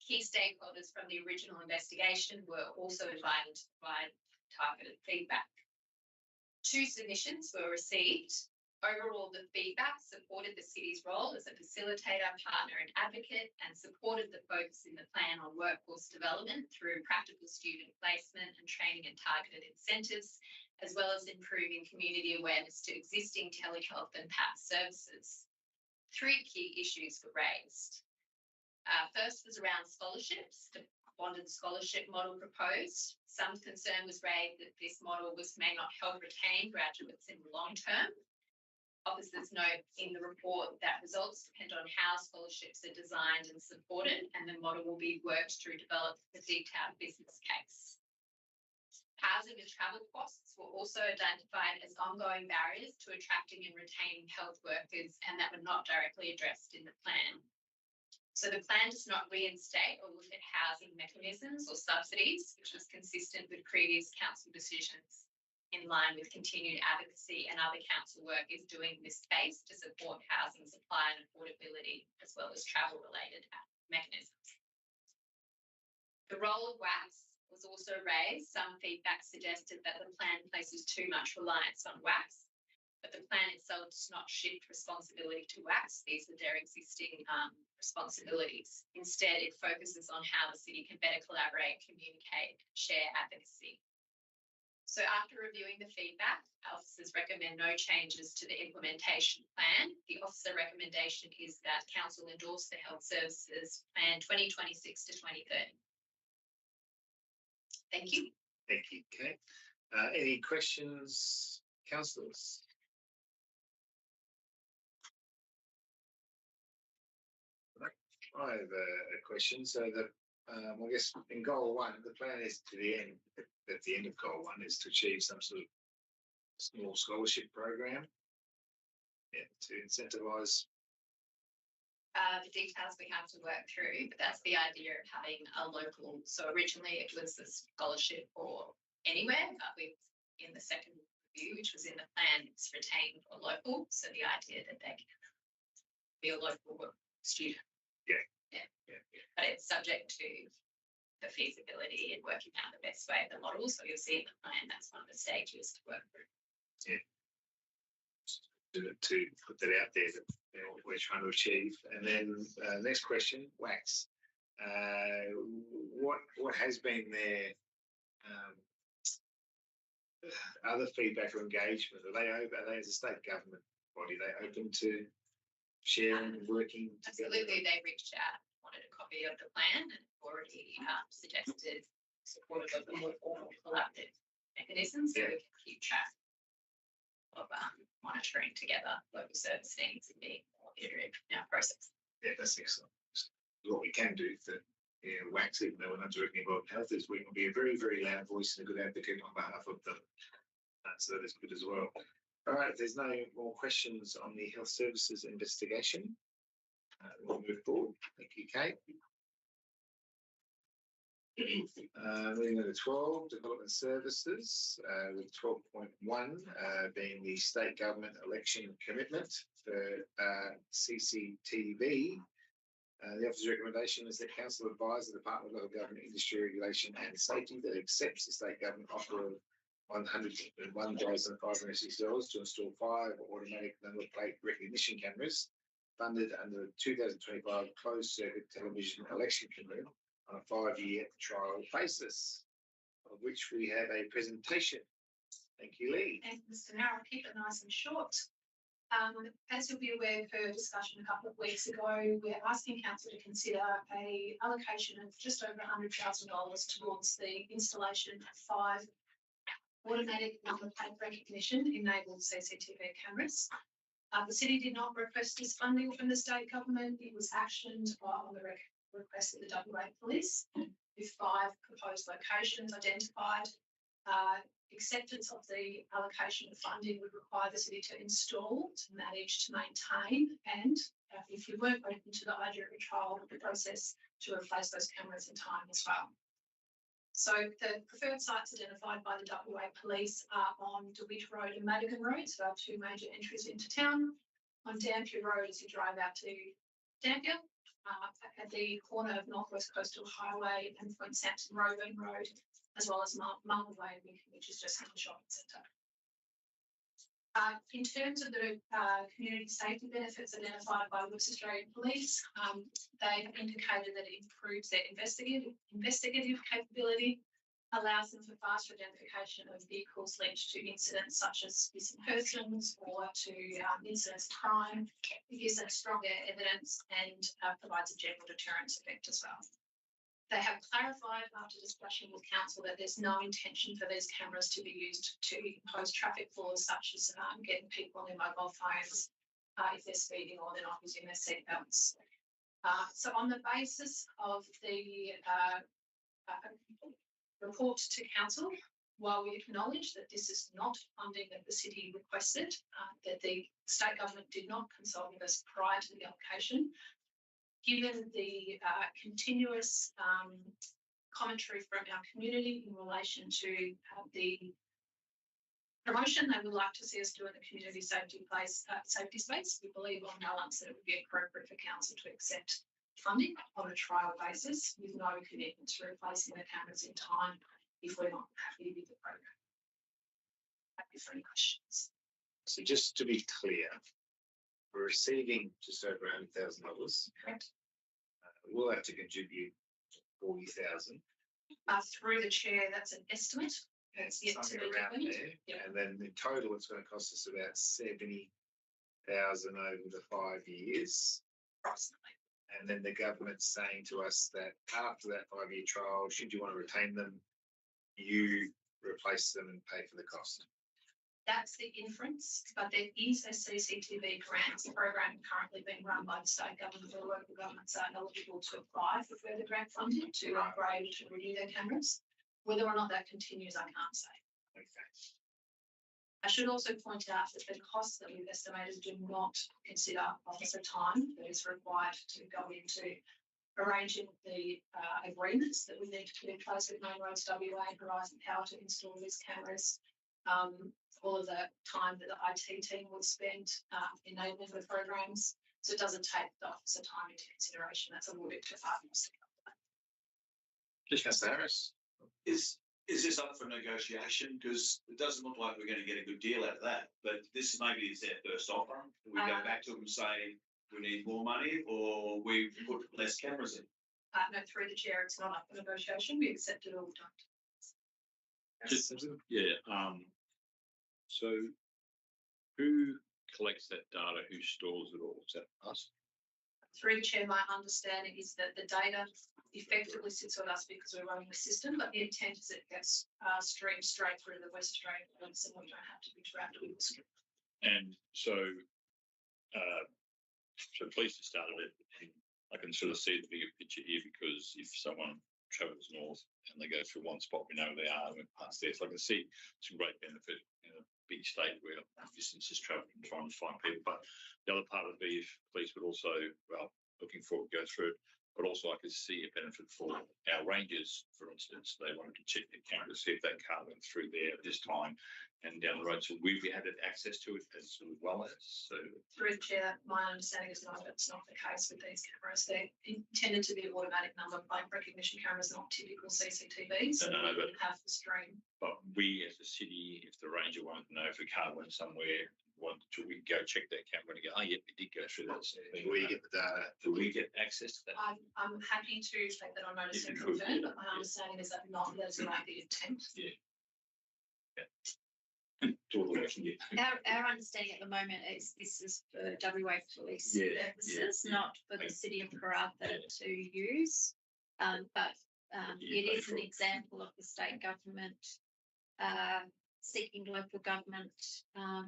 Key stakeholders from the original investigation were also invited to provide targeted feedback. 2 submissions were received. Overall, the feedback supported the City's role as a facilitator, partner and advocate, and supported the focus in the plan on workforce development through practical student placement and training and targeted incentives, as well as improving community awareness to existing telehealth and PAP services. 3 key issues were raised. First was around scholarships, the bonded scholarship model proposed. Some concern was raised that this model may not help retain graduates in the long term. Officers note in the report that results depend on how scholarships are designed and supported, and the model will be worked through develop a detailed business case. Housing and travel costs were also identified as ongoing barriers to attracting and retaining health workers, and that were not directly addressed in the plan. So the plan does not reinstate or look at housing mechanisms or subsidies, which was consistent with previous council decisions, in line with continued advocacy and other council work is doing in this space to support housing supply and affordability, as well as travel related mechanisms. The role of WACS was also raised. Some feedback suggested that the plan places too much reliance on WACS, but the plan itself does not shift responsibility to WACS. These are their existing responsibilities. Instead, it focuses on how the city can better collaborate, communicate, share advocacy. So after reviewing the feedback, officers recommend no changes to the implementation plan. The officer recommendation is that council endorse the health services plan 2026 to 2030. Thank you. Thank you, Kate. Any questions, councillors? I have a question. So that I guess in goal 1, the plan is to the end. At the end of goal 1 is to achieve some sort of small scholarship program, to incentivise. The details we have to work through, but that's the idea of having a local. So originally it was a scholarship for anywhere, but in the second review, which was in the plan, it's retained for local. So the idea that they can be a local student. Yeah. But it's subject to the feasibility and working out the best way of the model. So you'll see in the plan that's one of the stages to work through. Yeah. To put that out there that we're trying to achieve. And then next question, WACS. What has been their other feedback or engagement? Are they as a state government body? Are they open to sharing and working together? Absolutely, they reached out, wanted a copy of the plan, and already suggested support of the more formal collaborative mechanisms so we can keep track of monitoring together local service needs and being more iterative in our process. Yeah, that's excellent. What we can do for WACS, even though we're not directly involved in health, is we can be a very, very loud voice and a good advocate on behalf of them. So that is good as well. All right, if there's no more questions on the health services investigation, we'll move forward. Thank you, Kate. Moving on to 12, development services, with 12.1 being the state government election commitment for CCTV. The officer's recommendation is that council advise the Department of Local Government, Industry Regulation and Safety that accepts the state government offer of $101,560 to install 5 automatic number plate recognition cameras funded under the 2025 closed circuit television election committee on a 5-year trial basis, of which we have a presentation. Thank you, Lee. Thank you, Mr. Mayor. I'll keep it nice and short. As you'll be aware, per discussion a couple of weeks ago, we're asking council to consider a allocation of just over $100,000 towards the installation of 5 automatic number plate recognition enabled CCTV cameras. The city did not request this funding from the state government. It was actioned on the request of the WA Police, with 5 proposed locations identified. Acceptance of the allocation of funding would require the city to install, to manage, to maintain, and if you weren't open to the idea of a trial process, to replace those cameras in time as well. So the preferred sites identified by the WA Police are on DeWitt Road and Madigan Road, so our 2 major entries into town. On Dampier Road, as you drive out to Dampier, at the corner of North West Coastal Highway and Point Sampson Rowan Road, as well as Marlon Way, which is just in the shopping centre. In terms of the community safety benefits identified by West Australian Police, they have indicated that it improves their investigative capability, allows them for faster identification of vehicles linked to incidents such as missing persons or to incidents of crime. It gives them stronger evidence and provides a general deterrence effect as well. They have clarified after discussion with council that there's no intention for these cameras to be used to impose traffic laws such as getting people on their mobile phones if they're speeding or they're not using their seatbelts. So on the basis of the report to council, while we acknowledge that this is not funding that the city requested, that the state government did not consult with us prior to the application, given the continuous commentary from our community in relation to the promotion they would like to see us do in the community safety space, we believe on balance that it would be appropriate for council to accept funding on a trial basis with no commitment to replacing the cameras in time if we're not happy with the program. Happy for any questions. So just to be clear, we're receiving just over $100,000. Correct. We'll have to contribute 40,000. Through the chair, that's an estimate. It's yet to be determined. Yeah. And then in total, it's going to cost us about 70,000 over the 5 years. Approximately. And then the government's saying to us that after that 5-year trial, should you want to retain them, you replace them and pay for the cost. That's the inference, but there is a CCTV grants program currently being run by the state government or local governments are eligible to apply for further grant funding to upgrade to renew their cameras. Whether or not that continues, I can't say. Okay. I should also point out that the costs that we've estimated do not consider officer time that is required to go into arranging the agreements that we need to put in place with Main Roads WA and Horizon Power to install these cameras. All of the time that the IT team would spend enabling the programs. So it doesn't take the officer time into consideration. That's a little bit too far. Councillor Harris. Is this up for negotiation? Because it doesn't look like we're going to get a good deal out of that. But this maybe is their first offer. Do we go back to them and say we need more money, or we put less cameras in? No, through the chair, it's not up for negotiation. We accept it all the time. So who collects that data? Who stores it all? Is that us? Through the chair, my understanding is that the data effectively sits with us because we're running the system, but the intent is it gets streamed straight through the West Australian Police and we don't have to be trapped with the script. And so police have started it. And I can sort of see the bigger picture here, because if someone travels north and they go through one spot, we know where they are, and we're past there. So I can see some great benefit in a big state where distance is travelling and trying to find people. But the other part would be if police would also, looking forward, go through it, But also I could see a benefit for our rangers, for instance. They wanted to check their camera to see if that car went through there at this time and down the road. So we've had access to it as well as. So Through the chair, my understanding is not, it's not the case with these cameras. They're intended to be automatic number plate recognition cameras, not typical CCTVs. No, but have the stream. But we as a city, if the ranger wanted to know if a car went somewhere, we go check that camera and go, oh, yeah, we did go through that. We get the data. Do we get access to that? I'm happy to take that on notice If and you could, confirm, yeah. but my understanding is that not that's not the intent. To all the rest of you. Our understanding at the moment is this is for WA police Yeah, purposes, yeah. not for the city of Karratha to use. But it is an example of the state government seeking local government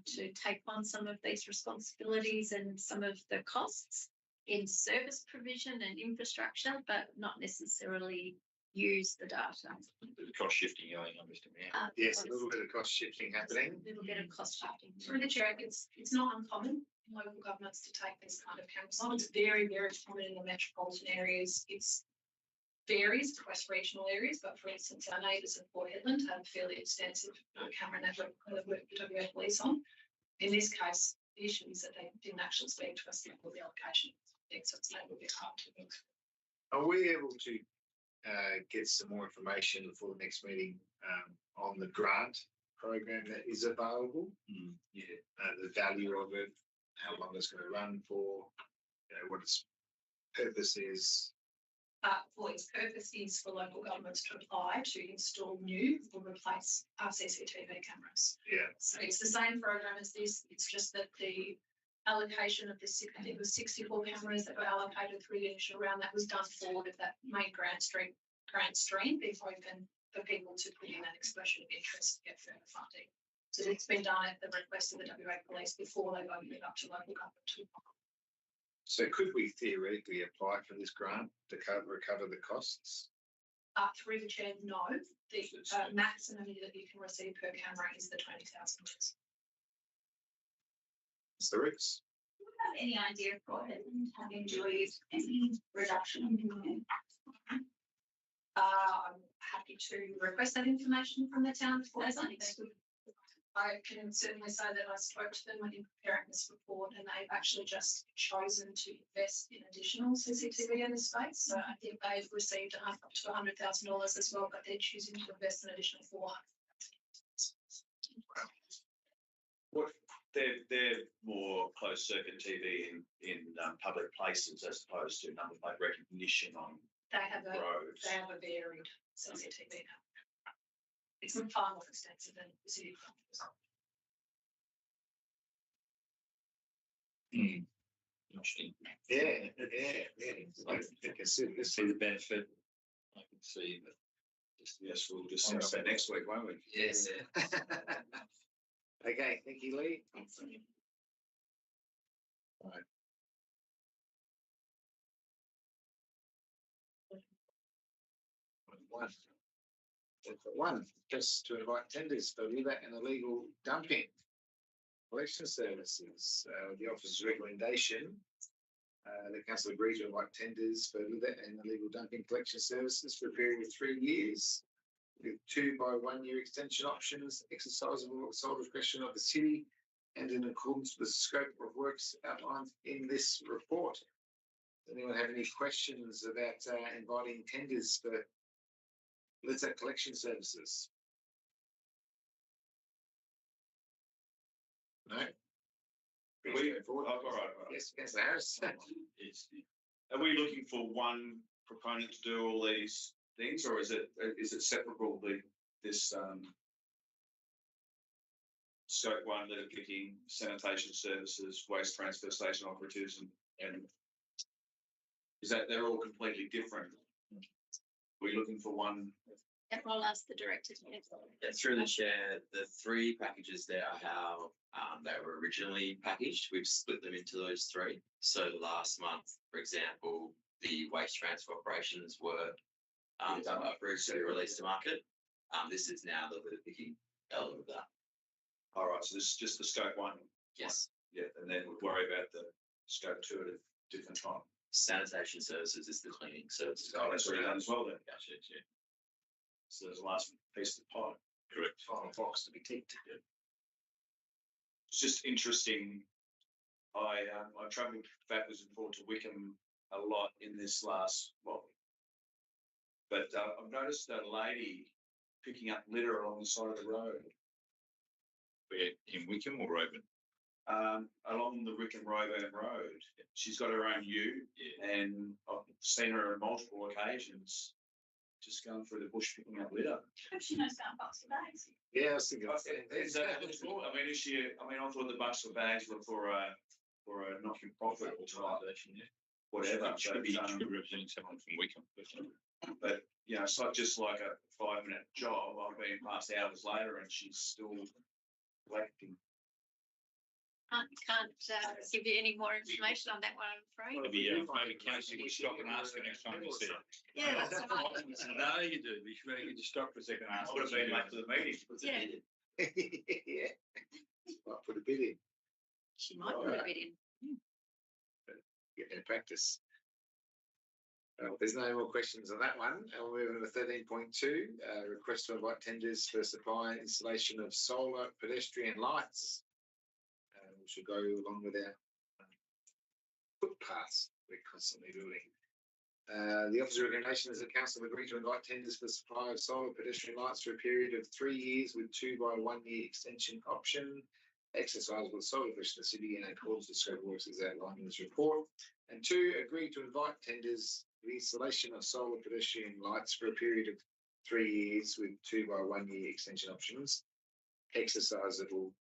to take on some of these responsibilities and some of the costs in service provision and infrastructure, but not necessarily use the data. The cost shifting going on, Mr. Mayor. Yes, a little bit of cost shifting happening. A little bit of cost shifting. Through the chair, it's not uncommon in local governments to take these kind of cameras on. It's very, very common in the metropolitan areas. It's varies across regional areas, but for instance, our neighbours in Port Hedland have a fairly extensive camera network that work with WA Police on. In this case, the issue is that they didn't actually speak to us before the allocation. So it's a little bit hard to look. Are we able to get some more information for the next meeting on the grant program that is available? Yeah. The value of it, how long it's going to run for, what its purpose is. For its purpose is for local governments to apply to install new or replace our CCTV cameras. Yeah. So it's the same program as this. It's just that the allocation of the I think it was 64 cameras that were allocated through the initial round that was done for that main grant stream be open for people to put in an expression of interest to get further funding. So it's been done at the request of the WA Police before they've opened it up to local government to apply. So could we theoretically apply for this grant to recover the costs? Through the chair, no. The maximum that you can receive per camera is the $20,000. It's the risk. Do you have any idea of what have enjoyed any reduction in I'm happy to request that information from the town. I can certainly say that I spoke to them when preparing this report, and they've actually just chosen to invest in additional CCTV in this space. So I think they've received up to $100,000 as well, but they're choosing to invest an additional $400,000. What they're more closed circuit TV in public places as opposed to number plate recognition on They have roads. a varied CCTV now. It's far more extensive than the city of Interesting. Yeah. I can see the benefit. I can see that. Yes, we'll just set up that next week, won't we? Yes. Okay, thank you, Lee. Right. One, just to invite tenders for litter and illegal dumping. Collection services, the officer's recommendation. The council agreed to invite tenders for litter and illegal dumping collection services for a period of 3 years, with 2 by 1 year extension options, exercisable at sole discretion of the city, and in accordance with the scope of works outlined in this report. Does anyone have any questions about inviting tenders for litter collection services? No? All right. Yes, Councillor Harris. Are we looking for one proponent to do all these things, or is it separable? This scope 1 litter picking, sanitation services, waste transfer station operatives, and is that they're all completely different? Are we looking for one? I'll ask the director to answer. Yeah, through the chair, the 3 packages there are how they were originally packaged. We've split them into those 3. So last month, for example, the waste transfer operations were approved to be released to market. This is now the litter picking element of that. All right, so this is just the scope 1. Yes. Yeah, and then we'll worry about the scope 2 at a different time. Sanitation services is the cleaning services. Oh, that's already done as well then. Gotcha, yeah. So there's the last piece of the pie. Correct. Final box to be ticked. It's just interesting. I travelled backwards and forward to Wickham a lot in this last but I've noticed a lady picking up litter along the side of the road. We're in Wickham or Roban? Along the Wickham Roban Road. She's got her own ute, and I've seen her on multiple occasions just going through the bush picking up litter. Hope she knows about Bucks for Bags. Yeah, I was thinking. Is that cool? I mean, I thought the bucks for bags were for a knocking profit organisation, whatever. Should be representing someone from Wickham. But it's not just like a 5-minute job. I've been past hours later, and she's still collecting. Can't give you any more information on that one, I'm afraid. Maybe council will stop and ask her next time it's there. Yeah, that's right. No, you do. You should really just stop for a second and ask. I would have been late to the meeting. Yeah. Yeah. Might put a bit in. She might put a bit in. Get in practice. There's no more questions on that one. And we'll move on to 13.2, request to invite tenders for supply and installation of solar pedestrian lights. We should go along with our footpaths we're constantly building. The Office of Recognition is the Council agreed to invite tenders for supply of solar pedestrian lights for a period of 3 years with 2 by 1 year extension option, exercisable with solar fish in the city and accordance with scope of works as outlined in this report. And 2, agreed to invite tenders for the installation of solar pedestrian lights for a period of 3 years with 2 by 1 year extension options, exercisable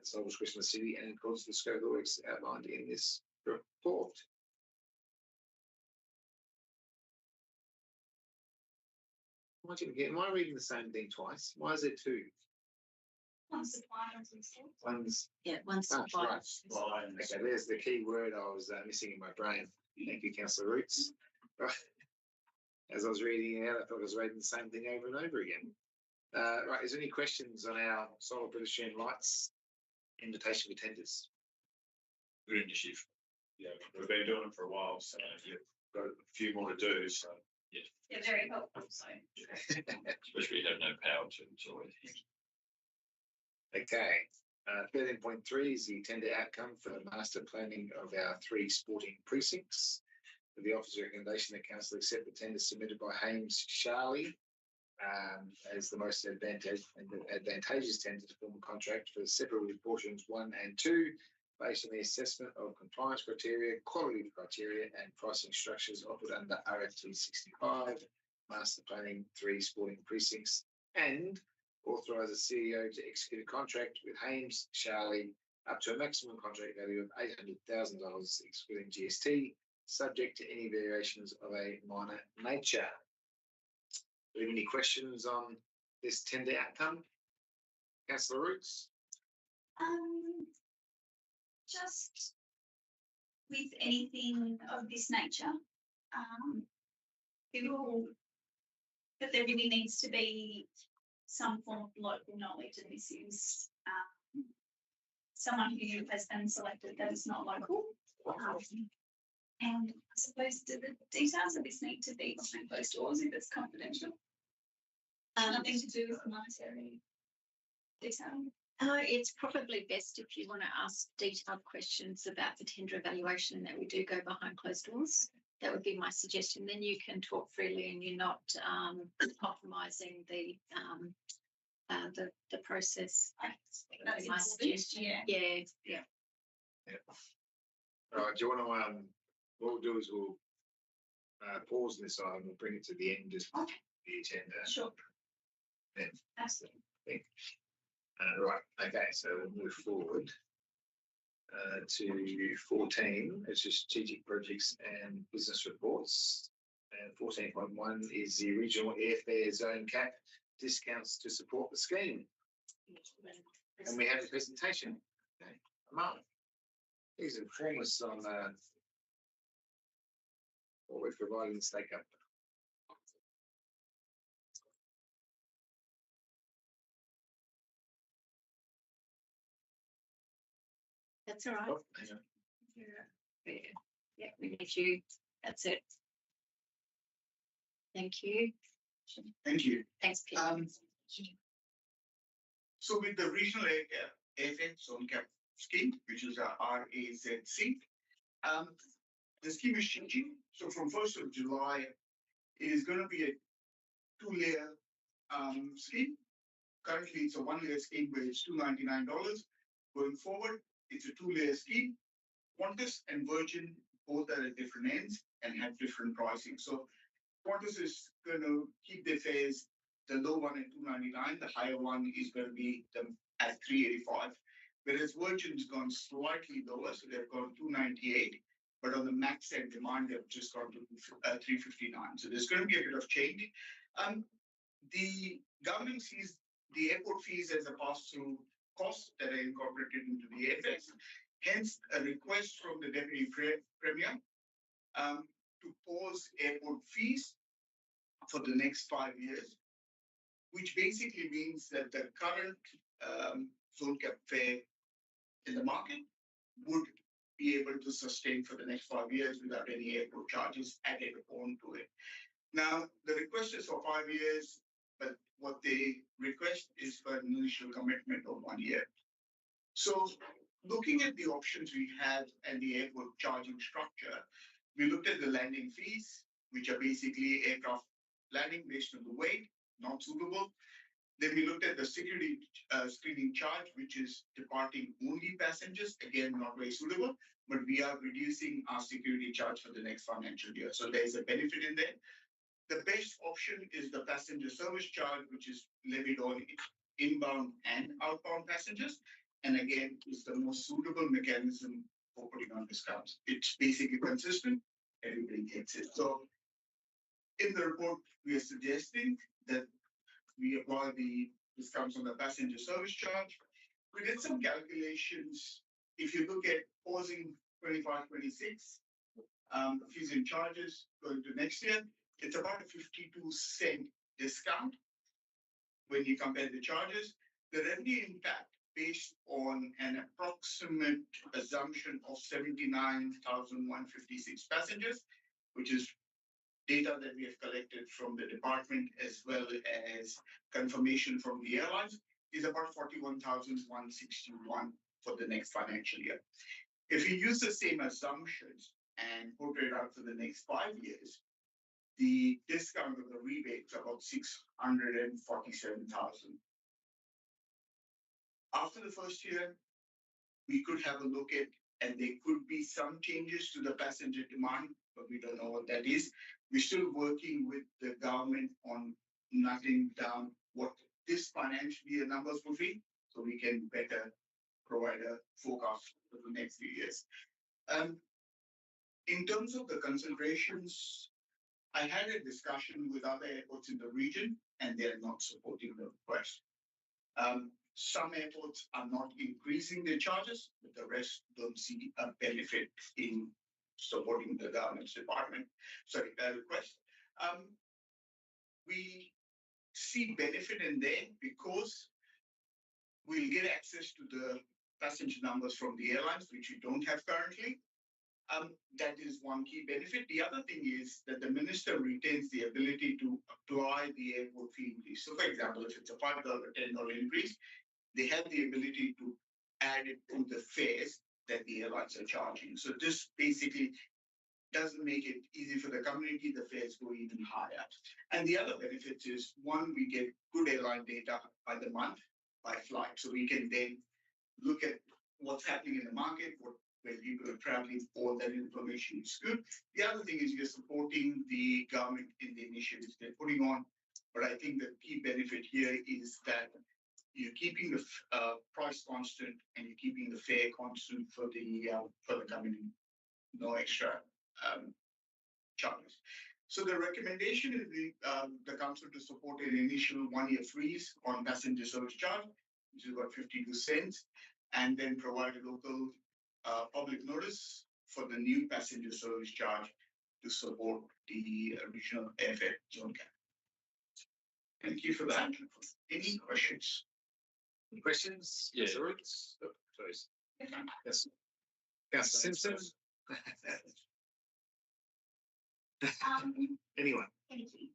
sole discretion of the city and in accordance with the scope of the works outlined in this report. Am I reading the same thing twice? Why is there 2? One's supply, one's installed. One's supply. Right. Okay, there's the key word I was missing in my brain. Thank you, Councillor Roots. Right. As I was reading it out, I thought I was reading the same thing over and over again. Right, is there any questions on our solar pedestrian lights invitation for tenders? Good initiative. Yeah, we've been doing it for a while, so you've got a few more to do. So Yeah, very helpful, so. Especially if you have no power to it. Okay. 13.3 is the tender outcome for the master planning of our 3 sporting precincts. With the officer's recommendation, the council accept the tender submitted by Hames Charlie as the most advantageous tender to form a contract for separately portions 1 and 2, based on the assessment of compliance criteria, quality criteria, and pricing structures offered under RFT 65, master planning 3 sporting precincts, and authorise the CEO to execute a contract with Hames Charlie up to a maximum contract value of $800,000, excluding GST, subject to any variations of a minor nature. Do you have any questions on this tender outcome? Councillor Roots? Just with anything of this nature, but there really needs to be some form of local knowledge, and this is someone who has been selected that is not local. And I suppose do the details of this need to be behind closed doors if it's confidential? Nothing to do with the monetary detail. It's probably best if you want to ask detailed questions about the tender evaluation that we do go behind closed doors. That would be my suggestion. Then you can talk freely and you're not compromising the process. That's my suggestion. Yeah. All right. Do you want to? What we'll do is we'll pause this item. We'll bring it to the end of the agenda. Sure. Then. Absolutely. Right. Okay. So we'll move forward to 14. It's just strategic projects and business reports. And 14.1 is the regional airfare zone cap discounts to support the scheme. And we have a presentation. Okay. Mark, please inform us on what we're providing to take up. That's all right. Oh, hang on. Yeah, we need you That's it. Thank you. Thank you. Thanks, Peter. So with the regional AFX zone cap scheme, which is a RAZC, the scheme is changing. So from 1st of July, it is going to be a 2-layer scheme. Currently, it's a 1-layer scheme where it's $299. Going forward, it's a 2-layer scheme. Qantas and Virgin both are at different ends and have different pricing. So Qantas is going to keep their fares, the low one at $299, the higher one is going to be at $385. Whereas Virgin's gone slightly lower, so they've gone $298, but on the max end demand, they've just gone to $359. So there's going to be a bit of change. The government sees the airport fees as a pass-through cost that are incorporated into the AFX. Hence, a request from the Deputy Premier to pause airport fees for the next 5 years, which basically means that the current zone cap fare in the market would be able to sustain for the next 5 years without any airport charges added onto it. Now, the request is for 5 years, but what they request is for an initial commitment of 1 year. So looking at the options we have and the airport charging structure, we looked at the landing fees, which are basically aircraft landing based on the weight, not suitable. Then we looked at the security screening charge, which is departing only passengers, again, not very suitable, but we are reducing our security charge for the next financial year. So there's a benefit in there. The best option is the passenger service charge, which is levied on inbound and outbound passengers. And again, is the most suitable mechanism for putting on discounts. It's basically consistent, everybody gets it. So in the report, we are suggesting that we apply the discounts on the passenger service charge. We did some calculations. If you look at pausing 25-26, fees and charges going to next year, it's about a 52-cent discount when you compare the charges. The revenue impact based on an approximate assumption of 79,156 passengers, which is data that we have collected from the department as well as confirmation from the airlines, is about 41,161 for the next financial year. If you use the same assumptions and put it out for the next 5 years, the discount of the rebate is about 647,000. After the first year, we could have a look at, and there could be some changes to the passenger demand, but we don't know what that is. We're still working with the government on narrowing down what this financial year numbers will be, so we can better provide a forecast for the next few years. In terms of the considerations, I had a discussion with other airports in the region, and they're not supporting the request. Some airports are not increasing their charges, but the rest don't see a benefit in supporting the government's request. We see benefit in there because we'll get access to the passenger numbers from the airlines, which we don't have currently. That is one key benefit. The other thing is that the minister retains the ability to apply the airport fee increase. So, for example, if it's a $5 or $10 increase, they have the ability to add it to the fares that the airlines are charging. So this basically doesn't make it easy for the community. The fares go even higher. And the other benefit is, one, we get good airline data by the month, by flight. So we can then look at what's happening in the market, where people are traveling, all that information is good. The other thing is you're supporting the government in the initiatives they're putting on. But I think the key benefit here is that you're keeping the price constant and you're keeping the fare constant for the community. No extra charges. So the recommendation is the council to support an initial 1-year freeze on passenger service charge, which is about 52 cents, and then provide a local public notice for the new passenger service charge to support the regional airfare zone cap. Thank you for that. Any questions? Any questions? Yeah. Sorry. Yes. Councillor Simpson. Anyway, Thank you.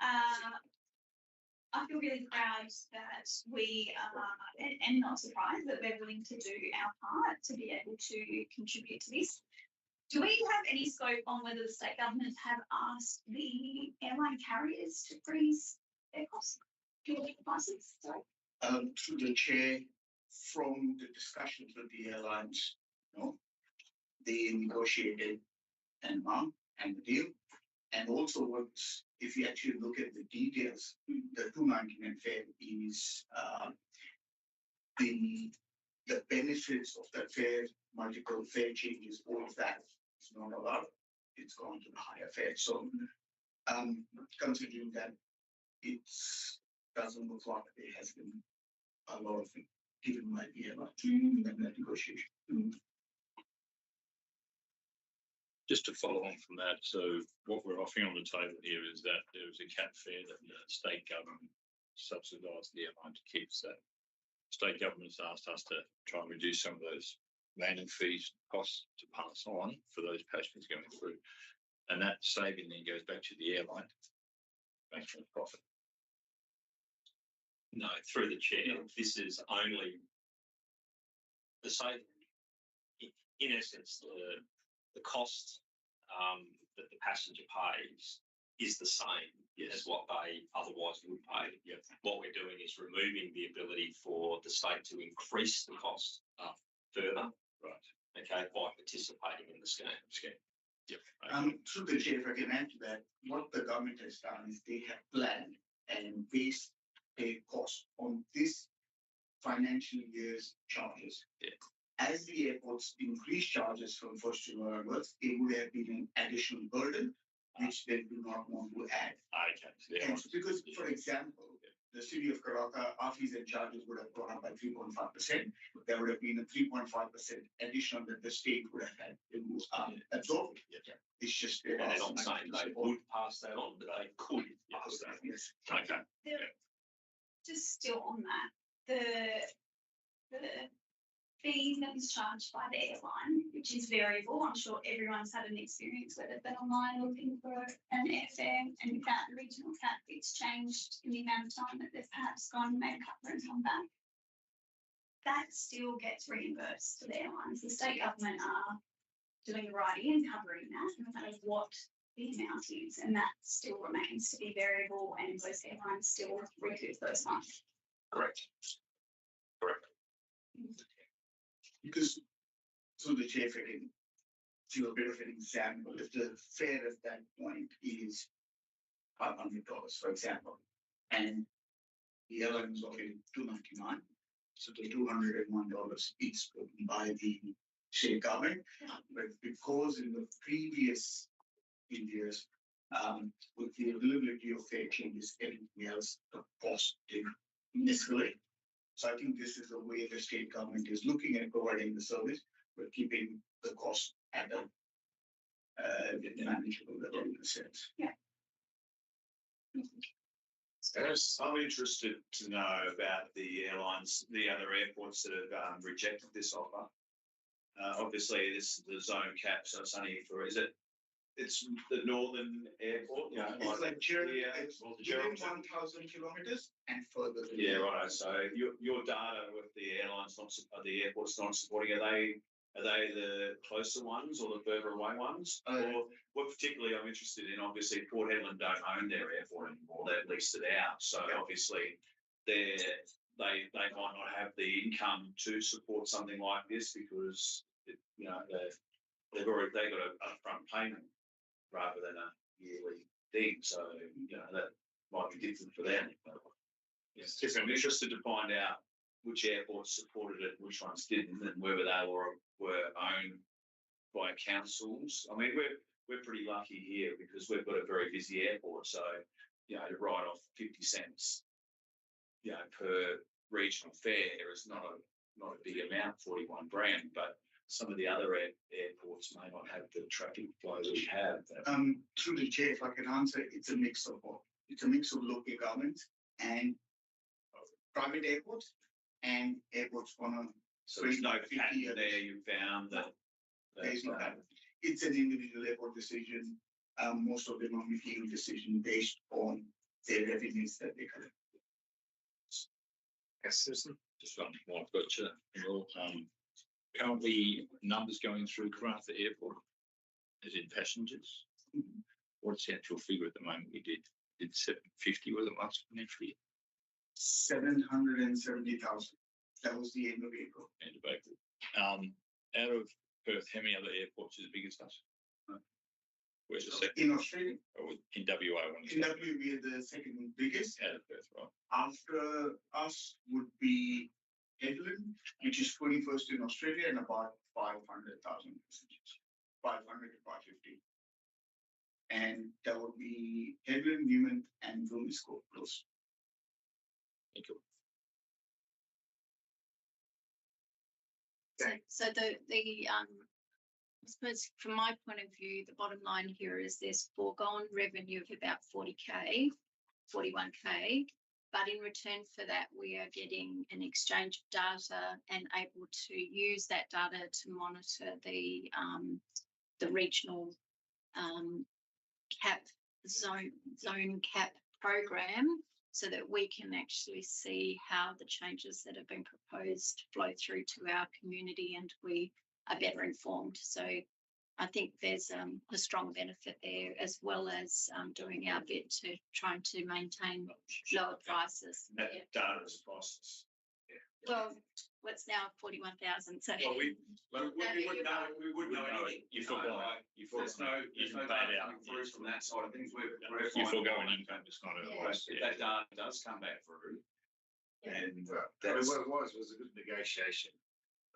I feel really proud that we are, and not surprised that we're willing to do our part to be able to contribute to this. Do we have any scope on whether the state government have asked the airline carriers to freeze their costs, fuel prices? Sorry. Through the chair, from the discussions with the airlines, they negotiated an amount and the deal. And also if you actually look at the details, the 299 fare is the benefits of that fare, multiple fare changes, all of that is not allowed. It's gone to the higher fare. So considering that it doesn't look like there has been a lot of it given by the airline in that negotiation. Just to follow on from that, so what we're offering on the table here is that there is a cap fare that the state government subsidised the airline to keep. So state government's asked us to try and reduce some of those landing fees costs to pass on for those passengers going through. And that saving then goes back to the airline, back to the profit. No, through the chair, this is only the same. In essence, the cost that the passenger pays is the same as what they otherwise would pay. Yep. What we're doing is removing the ability for the state to increase the cost further. Right. Okay, by participating in the scheme. Yep. Through the chair, if I can add to that, what the government has done is they have planned and based their cost on this financial year's charges. Yeah. As the airports increase charges from 1st July onwards, it would have been an additional burden, which they do not want to add. Okay. And so because, for example, the city of Karratha, our fees and charges would have gone up by 3.5%. There would have been a 3.5% additional that the state would have had to absorb. Yeah. It's just And they're not saying they would pass that on, but they could pass that on. Yes. Okay. Just still on that, the fee that is charged by the airline, which is variable. I'm sure everyone's had an experience where they've been online looking for an airfare, and that regional cap, it's changed in the amount of time that they've perhaps gone and made a cut and come back. That still gets reimbursed to the airlines. The state government are doing the writing and covering that, no matter what the amount is, and that still remains to be variable, and those airlines still recoup those funds. Correct. Because through the chair, if I can do a bit of an example, if the fare at that point is $500, for example, and the airline is offering $299, so the $201 is spoken by the state government. But because in the previous years, with the availability of fare changes, everything else, the cost did escalate. So I think this is the way the state government is looking at providing the service, but keeping the cost at a manageable level in a sense. Yeah. I'm interested to know about the airlines, the other airports that have rejected this offer. Obviously, this is the zone cap, so it's only for, it's the northern airport, It's like it's within 1,000 kilometers and further. Yeah, right. So your data with the airlines, the airports not supporting, are they the closer ones or the further away ones? Or what particularly I'm interested in, obviously Port Hedland don't own their airport anymore, they've leased it out. So obviously they might not have the income to support something like this because they've got an upfront payment rather than a yearly thing. So that might be different for them. Yes, I'm interested to find out which airports supported it, which ones didn't, and whether they were owned by councils. I mean, we're pretty lucky here because we've got a very busy airport. So, to write off 50 cents, per regional fare is not a big amount, 41 grand, but some of the other airports may not have the traffic flow that we have. Through the chair, if I can answer, it's a mix of both. It's a mix of local governments and private airports and airports on a. So there's no pattern there. You found that There is no pattern. It's an individual airport decision. most of them are making a decision based on their revenues that they collect. Yes, Susan. Just one more I've got you. Currently, numbers going through Karratha Airport, as in passengers. What's the actual figure at the moment? We did 750 was it last financial year? 770,000. That was the end of April. End of April. Out of Perth, how many other airports is the biggest us? Where's the second? In Australia, Or in WA one? in W, we are the second biggest. Out of Perth, right? After us would be Headland, which is 21st in Australia and about 500,000 passengers. 500 to 550. And that would be Headland, Newman, and Wilmscourt close. Thank you. So I suppose from my point of view, the bottom line here is there's foregone revenue of about 40K, 41K, but in return for that, we are getting an exchange of data and able to use that data to monitor the regional cap zone cap program, so that we can actually see how the changes that have been proposed flow through to our community and we are better informed. So I think there's a strong benefit there, as well as doing our bit to trying to maintain lower prices. That data is priceless. Well, what's now 41,000. So Well, we wouldn't know anything. You forgot. There's no data coming through from that side of things. We're You forgo finding an income, it's not a Yeah. waste. if that data does come back through. Yeah. And What it was a good negotiation.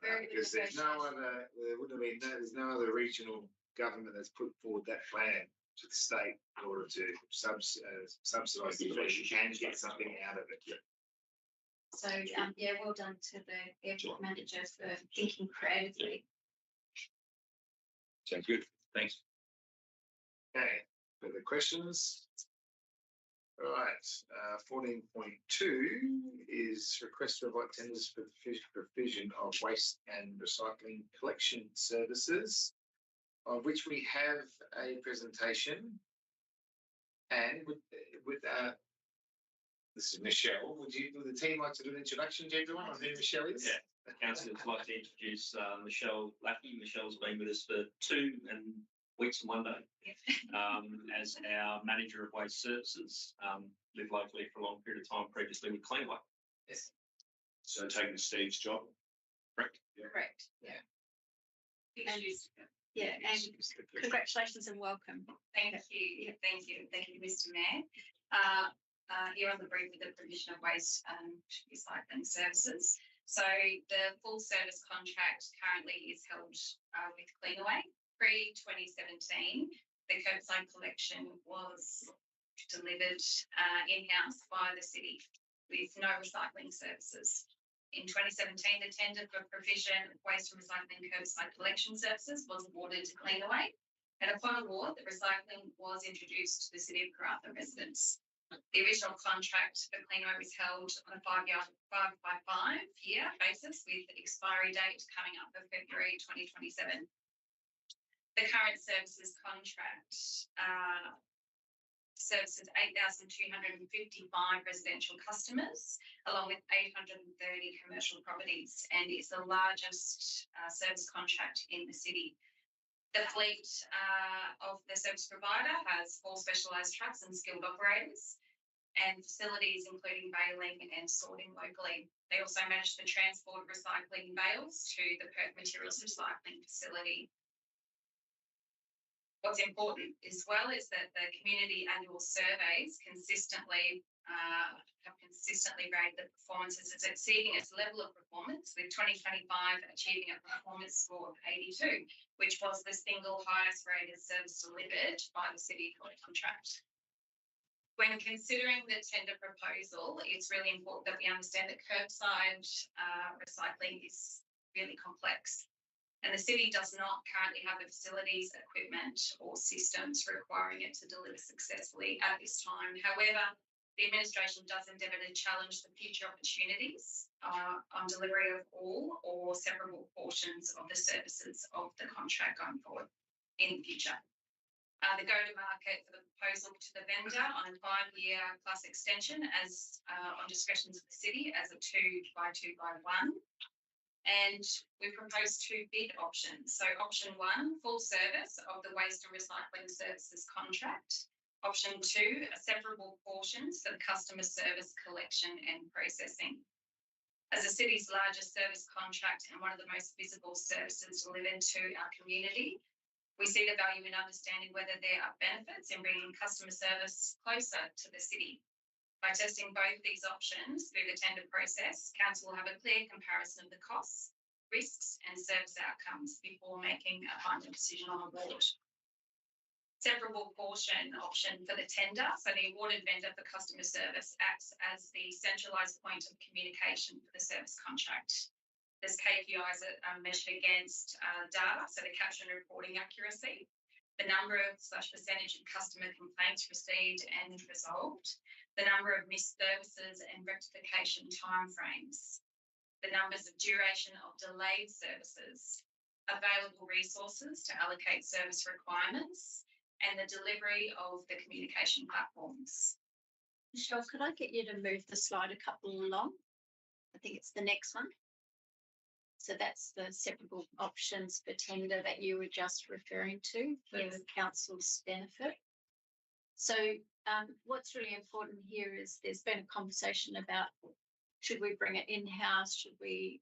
Very good Because there's no negotiation. other, there wouldn't have been, there's no other regional government that's put forward that plan to the state in order to subsidise the fee and get something out of it. So yeah, well done to the airport manager for thinking creatively. Sounds good. Thanks. Okay, further questions? All right, 14.2 is request to provide tenders for the provision of waste and recycling collection services, of which we have a presentation. And with this is Michelle. Would the team like to do an introduction, gentlemen, on who Michelle is? Yeah. Councillors, I'd like to introduce Michelle Lackey. Michelle's been with us for 2 weeks and 1 day as our manager of waste services. Lived locally for a long period of time previously with Cleanaway. Yes. so taking Steve's job, correct? Correct. Yeah. Yeah, and congratulations and welcome. Thank you, Mr. Mayor. Here on the brief with the provision of waste and recycling services. So the full service contract currently is held with Cleanaway. Pre-2017, the curbside collection was delivered in-house by the city with no recycling services. In 2017, the tender for provision of waste and recycling curbside collection services was awarded to Cleanaway. And upon award, the recycling was introduced to the City of Karratha residents. The original contract for Cleanaway was held on a 5-year basis with expiry date coming up of February 2027. The current services contract services 8,255 residential customers, along with 830 commercial properties, and it's the largest service contract in the city. The fleet of the service provider has 4 specialised trucks and skilled operators, and facilities including baling and sorting locally. They also manage the transport of recycling bales to the Perth Materials Recycling Facility. What's important as well is that the community annual surveys have consistently rated the performances as exceeding its level of performance, with 2025 achieving a performance score of 82, which was the single highest rated service delivered by the city for the contract. When considering the tender proposal, it's really important that we understand that curbside recycling is really complex. And the city does not currently have the facilities, equipment or systems requiring it to deliver successfully at this time. However, the administration does endeavour to challenge the future opportunities on delivery of all or several portions of the services of the contract going forward in the future. The go-to-market for the proposal to the vendor on a 5-year plus extension as on discretion of the city as a 2x2x1. And we proposed 2 bid options. So option 1, full service of the waste and recycling services contract. Option 2, separable portions for the customer service collection and processing. As the city's largest service contract and one of the most visible services delivered to our community, we see the value in understanding whether there are benefits in bringing customer service closer to the city. By testing both these options through the tender process, council will have a clear comparison of the costs, risks and service outcomes before making a final decision on award. Separable portion option for the tender. So the awarded vendor for customer service acts as the centralised point of communication for the service contract. There's KPIs that are measured against data, so the capture and reporting accuracy, the number of / percentage of customer complaints received and resolved, the number of missed services and rectification timeframes, the numbers of duration of delayed services, available resources to allocate service requirements, and the delivery of the communication platforms. Michelle, could I get you to move the slide a couple along? I think it's the next one. So that's the separable options for tender that you were just referring to for the council's benefit. So what's really important here is there's been a conversation about should we bring it in-house, should we,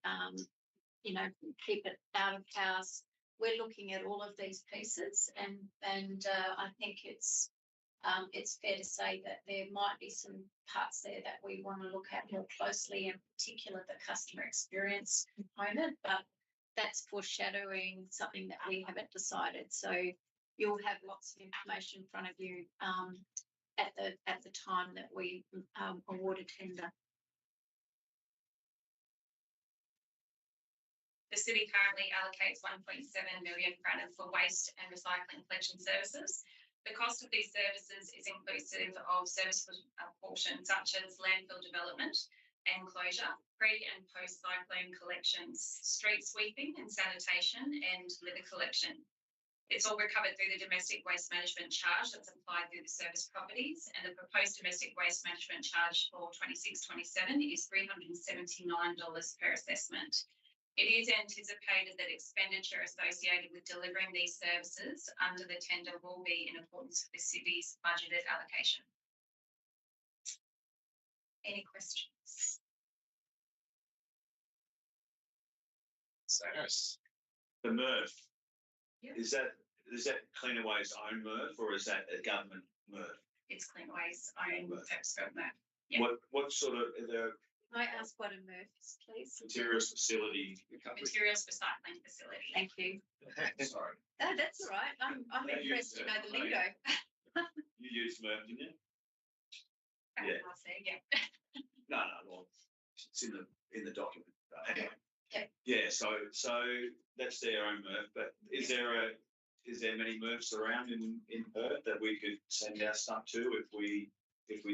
keep it out of house. We're looking at all of these pieces, and I think it's fair to say that there might be some parts there that we want to look at more closely, in particular the customer experience component, but that's foreshadowing something that we haven't decided. So you'll have lots of information in front of you at the time that we award a tender. The city currently allocates 1.7 million per annum for waste and recycling collection services. The cost of these services is inclusive of service portions such as landfill development and closure, pre- and post-cyclone collections, street sweeping and sanitation, and litter collection. It's all recovered through the domestic waste management charge that's applied through the service properties, and the proposed domestic waste management charge for 26-27 is $379 per assessment. It is anticipated that expenditure associated with delivering these services under the tender will be in accordance with the city's budgeted allocation. Any questions? Cyrus. The MRF, Yeah. is that Cleanaway's own MRF or is that a government MRF? It's Cleanaway's own tax government. Yeah. What sort of the Can I ask what a MRF is, please? materials facility? Materials recycling facility. Thank you. Sorry, Oh, that's all right. I'm Yeah, impressed you to know the said, lingo. you used MRF, didn't you? Back Yeah. last year, yeah. No, well, it's in the document. Anyway. Okay. Yeah, so that's their own MRF, but is there many MRFs around in Perth that we could send our stuff to if we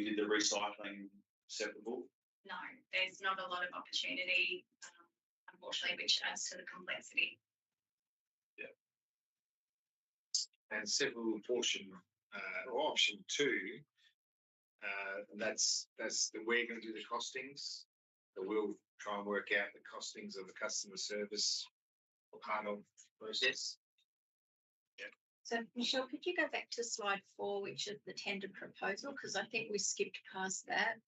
did the recycling separable? No, there's not a lot of opportunity, unfortunately, which adds to the complexity. And several portion or option 2, that's we're going to do the costings. So we'll try and work out the costings of the customer service or part of the process. So Michelle, could you go back to slide 4, which is the tender proposal, because I think we skipped past that.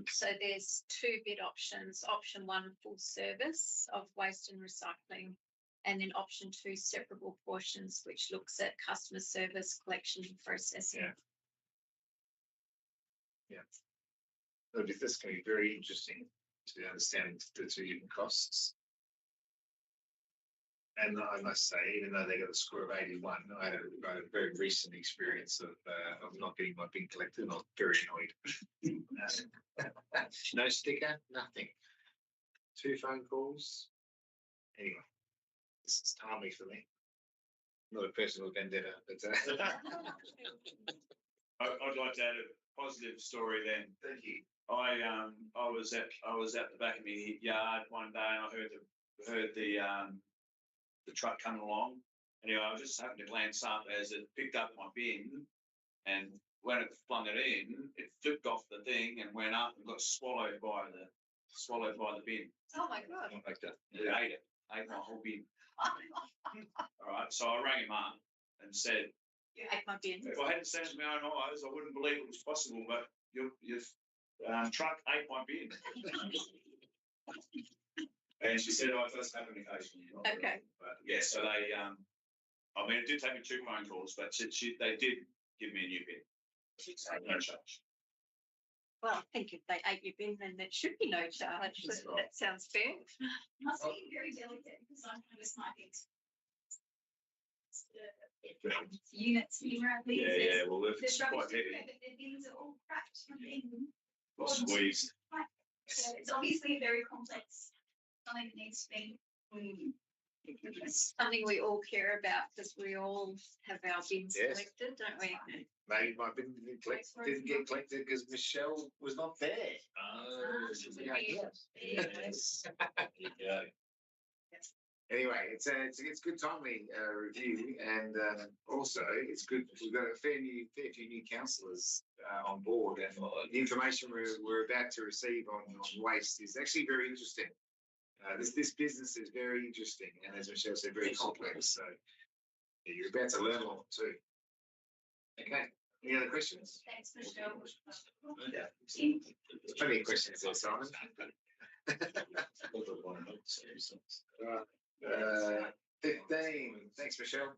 So there's 2 bid options. Option 1, full service of waste and recycling, and then option 2, separable portions, which looks at customer service, collection and processing. Yeah. So this can be very interesting to understand the 2 different costs. And I must say, even though they got a score of 81, I had a very recent experience of not getting my bin collected, and I was very annoyed. No sticker, nothing. 2 phone calls. Anyway, this is timely for me. Not a personal vendetta, but I'd like to add a positive story then. thank you. I was at the back of my yard one day and I heard the truck coming along Anyway, I just happened to glance up as it picked up my bin, and when it flung it in, it flipped off the thing and went up and got swallowed by the bin. Oh, my God. Like that. It ate my whole bin. All right, so I rang him up and said, You ate my bin. if I hadn't seen it with my own eyes, I wouldn't believe it was possible, but your truck ate my bin. And she said, oh, it does happen occasionally. not really. Okay. But yeah, so they, I mean, it did take me 2 phone calls, but they did give me a new bin. So no charge. Well, I think if they ate your bin, then there should be no charge. That's That- right. That sounds fair. Must be very delicate because I noticed my things. Units being around these. Yeah, well, if There's it's rubbish quite everywhere, heavy, but the bins are all cracked from being. or squeezed. So it's obviously a very complex, something that needs to be. It's something we all care about because we all have our bins Yes. collected, don't we? Maybe my bin didn't get collected because Michelle was not there. Oh, Yes. yeah. Anyway, it's a good timely review, and also it's good. We've got a fair few new councillors on board, and the information we're about to receive on waste is actually very interesting. This business is very interesting, and as Michelle said, very complex. So you're about to learn a lot too. Okay. Any other questions? Thanks, Michelle. Yeah. Plenty of questions there, Simon. 15. Thanks, Michelle.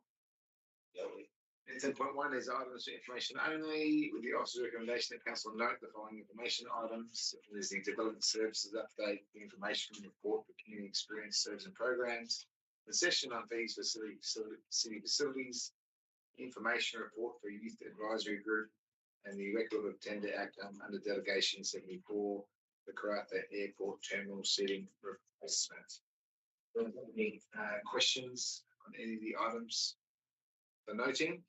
10.1 is items for information only, with the officer's recommendation that council note the following information items. There's the development services update, the information report for community experience services and programs, the session on fees for city facilities, information report for youth advisory group, and the record of tender outcome under delegation 74, the Karratha Airport Terminal seating replacement. Any questions on any of the items for noting?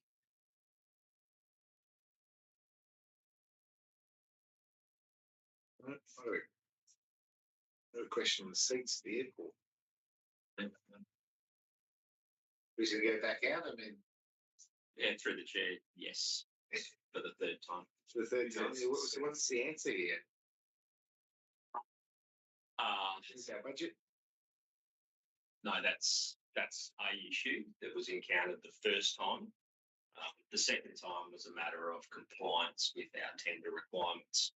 No question on the seats at the airport. We're going to go back out. I mean, Yeah, through the chair, yes, for the third time. for the third time. So what's the answer here? Is our budget? No, that's a issue that was encountered the first time. The second time was a matter of compliance with our tender requirements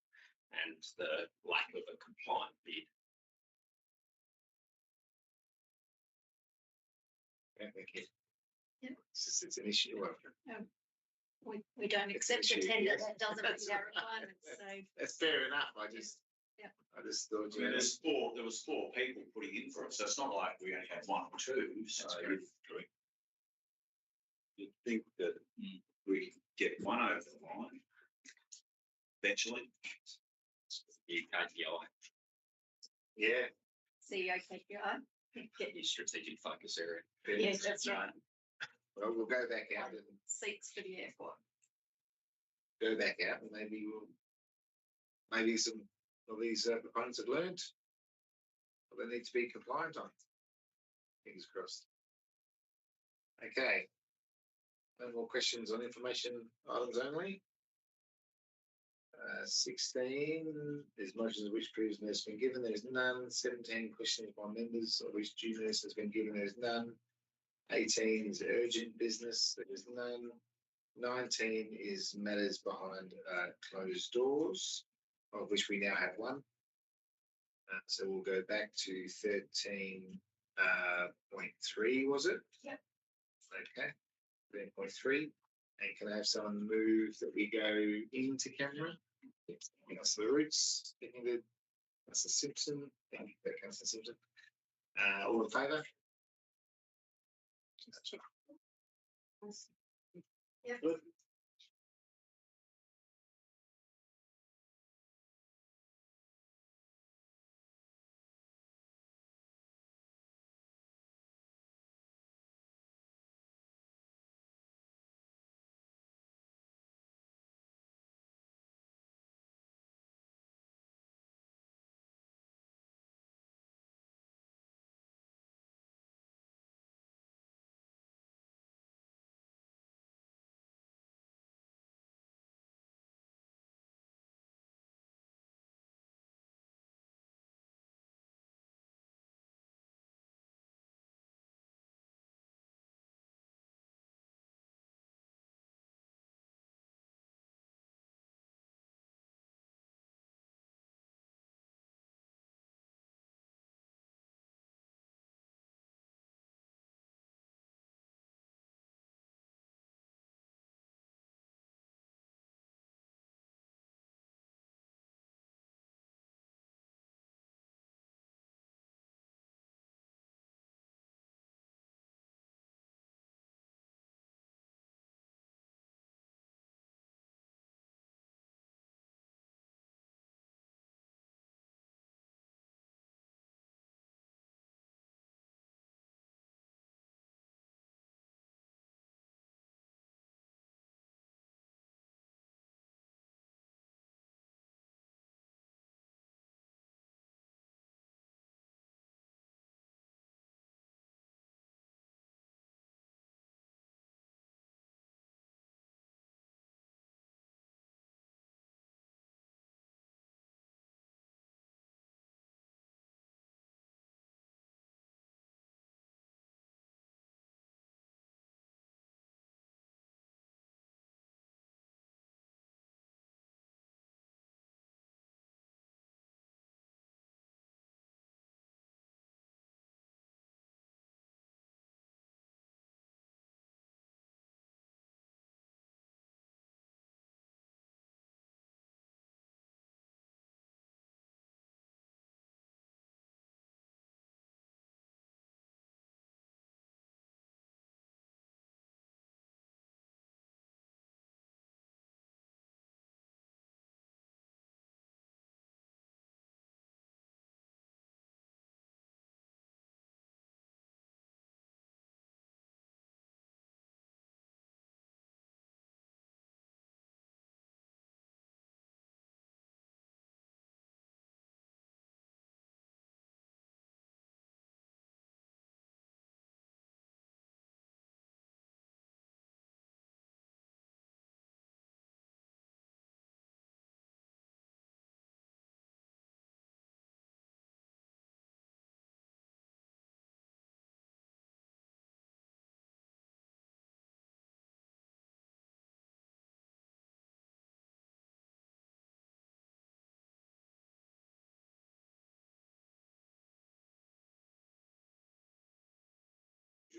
and the lack of a compliant bid. Yeah, thank you. Yeah. It's an issue. Well, We don't accept a issue, tender yes. that doesn't meet our requirements, so. that's fair enough. I just thought, I mean, there was four people putting in for it, so it's not like we only had one or two. So you'd think that we could get one over the line eventually. KPI, yeah. CEO KPI. get your strategic focus area. Yes, that's right. Well, we'll go back out and Seats for the airport. go back out, and maybe some of these proponents have learned what they need to be compliant on. Fingers crossed. Okay. No more questions on information items only. 16 is motions of which previous notice has been given. There is none. 17 questions by members of which due notice has been given. There is none. 18 is urgent business. There is none. 19 is matters behind closed doors, of which we now have one. So we'll go back to 13.3, was it? Yep. Okay. 13.3. And can I have someone move that we go into camera? Councillor Roots, seconded. Councillor Simpson, thank you, Councillor Simpson. All in favour? Good.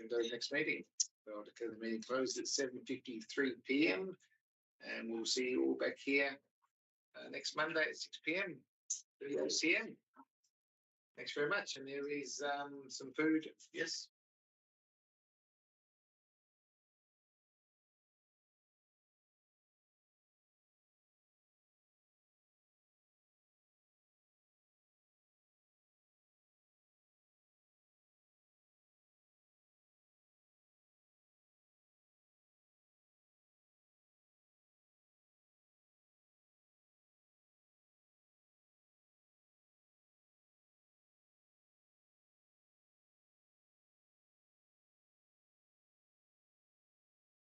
the next meeting. I'll declare the meeting closed at 7:53 p.m. and we'll see you all back here next Monday at 6 p.m. for the OCM. Thanks very much. And there is some food. Yes.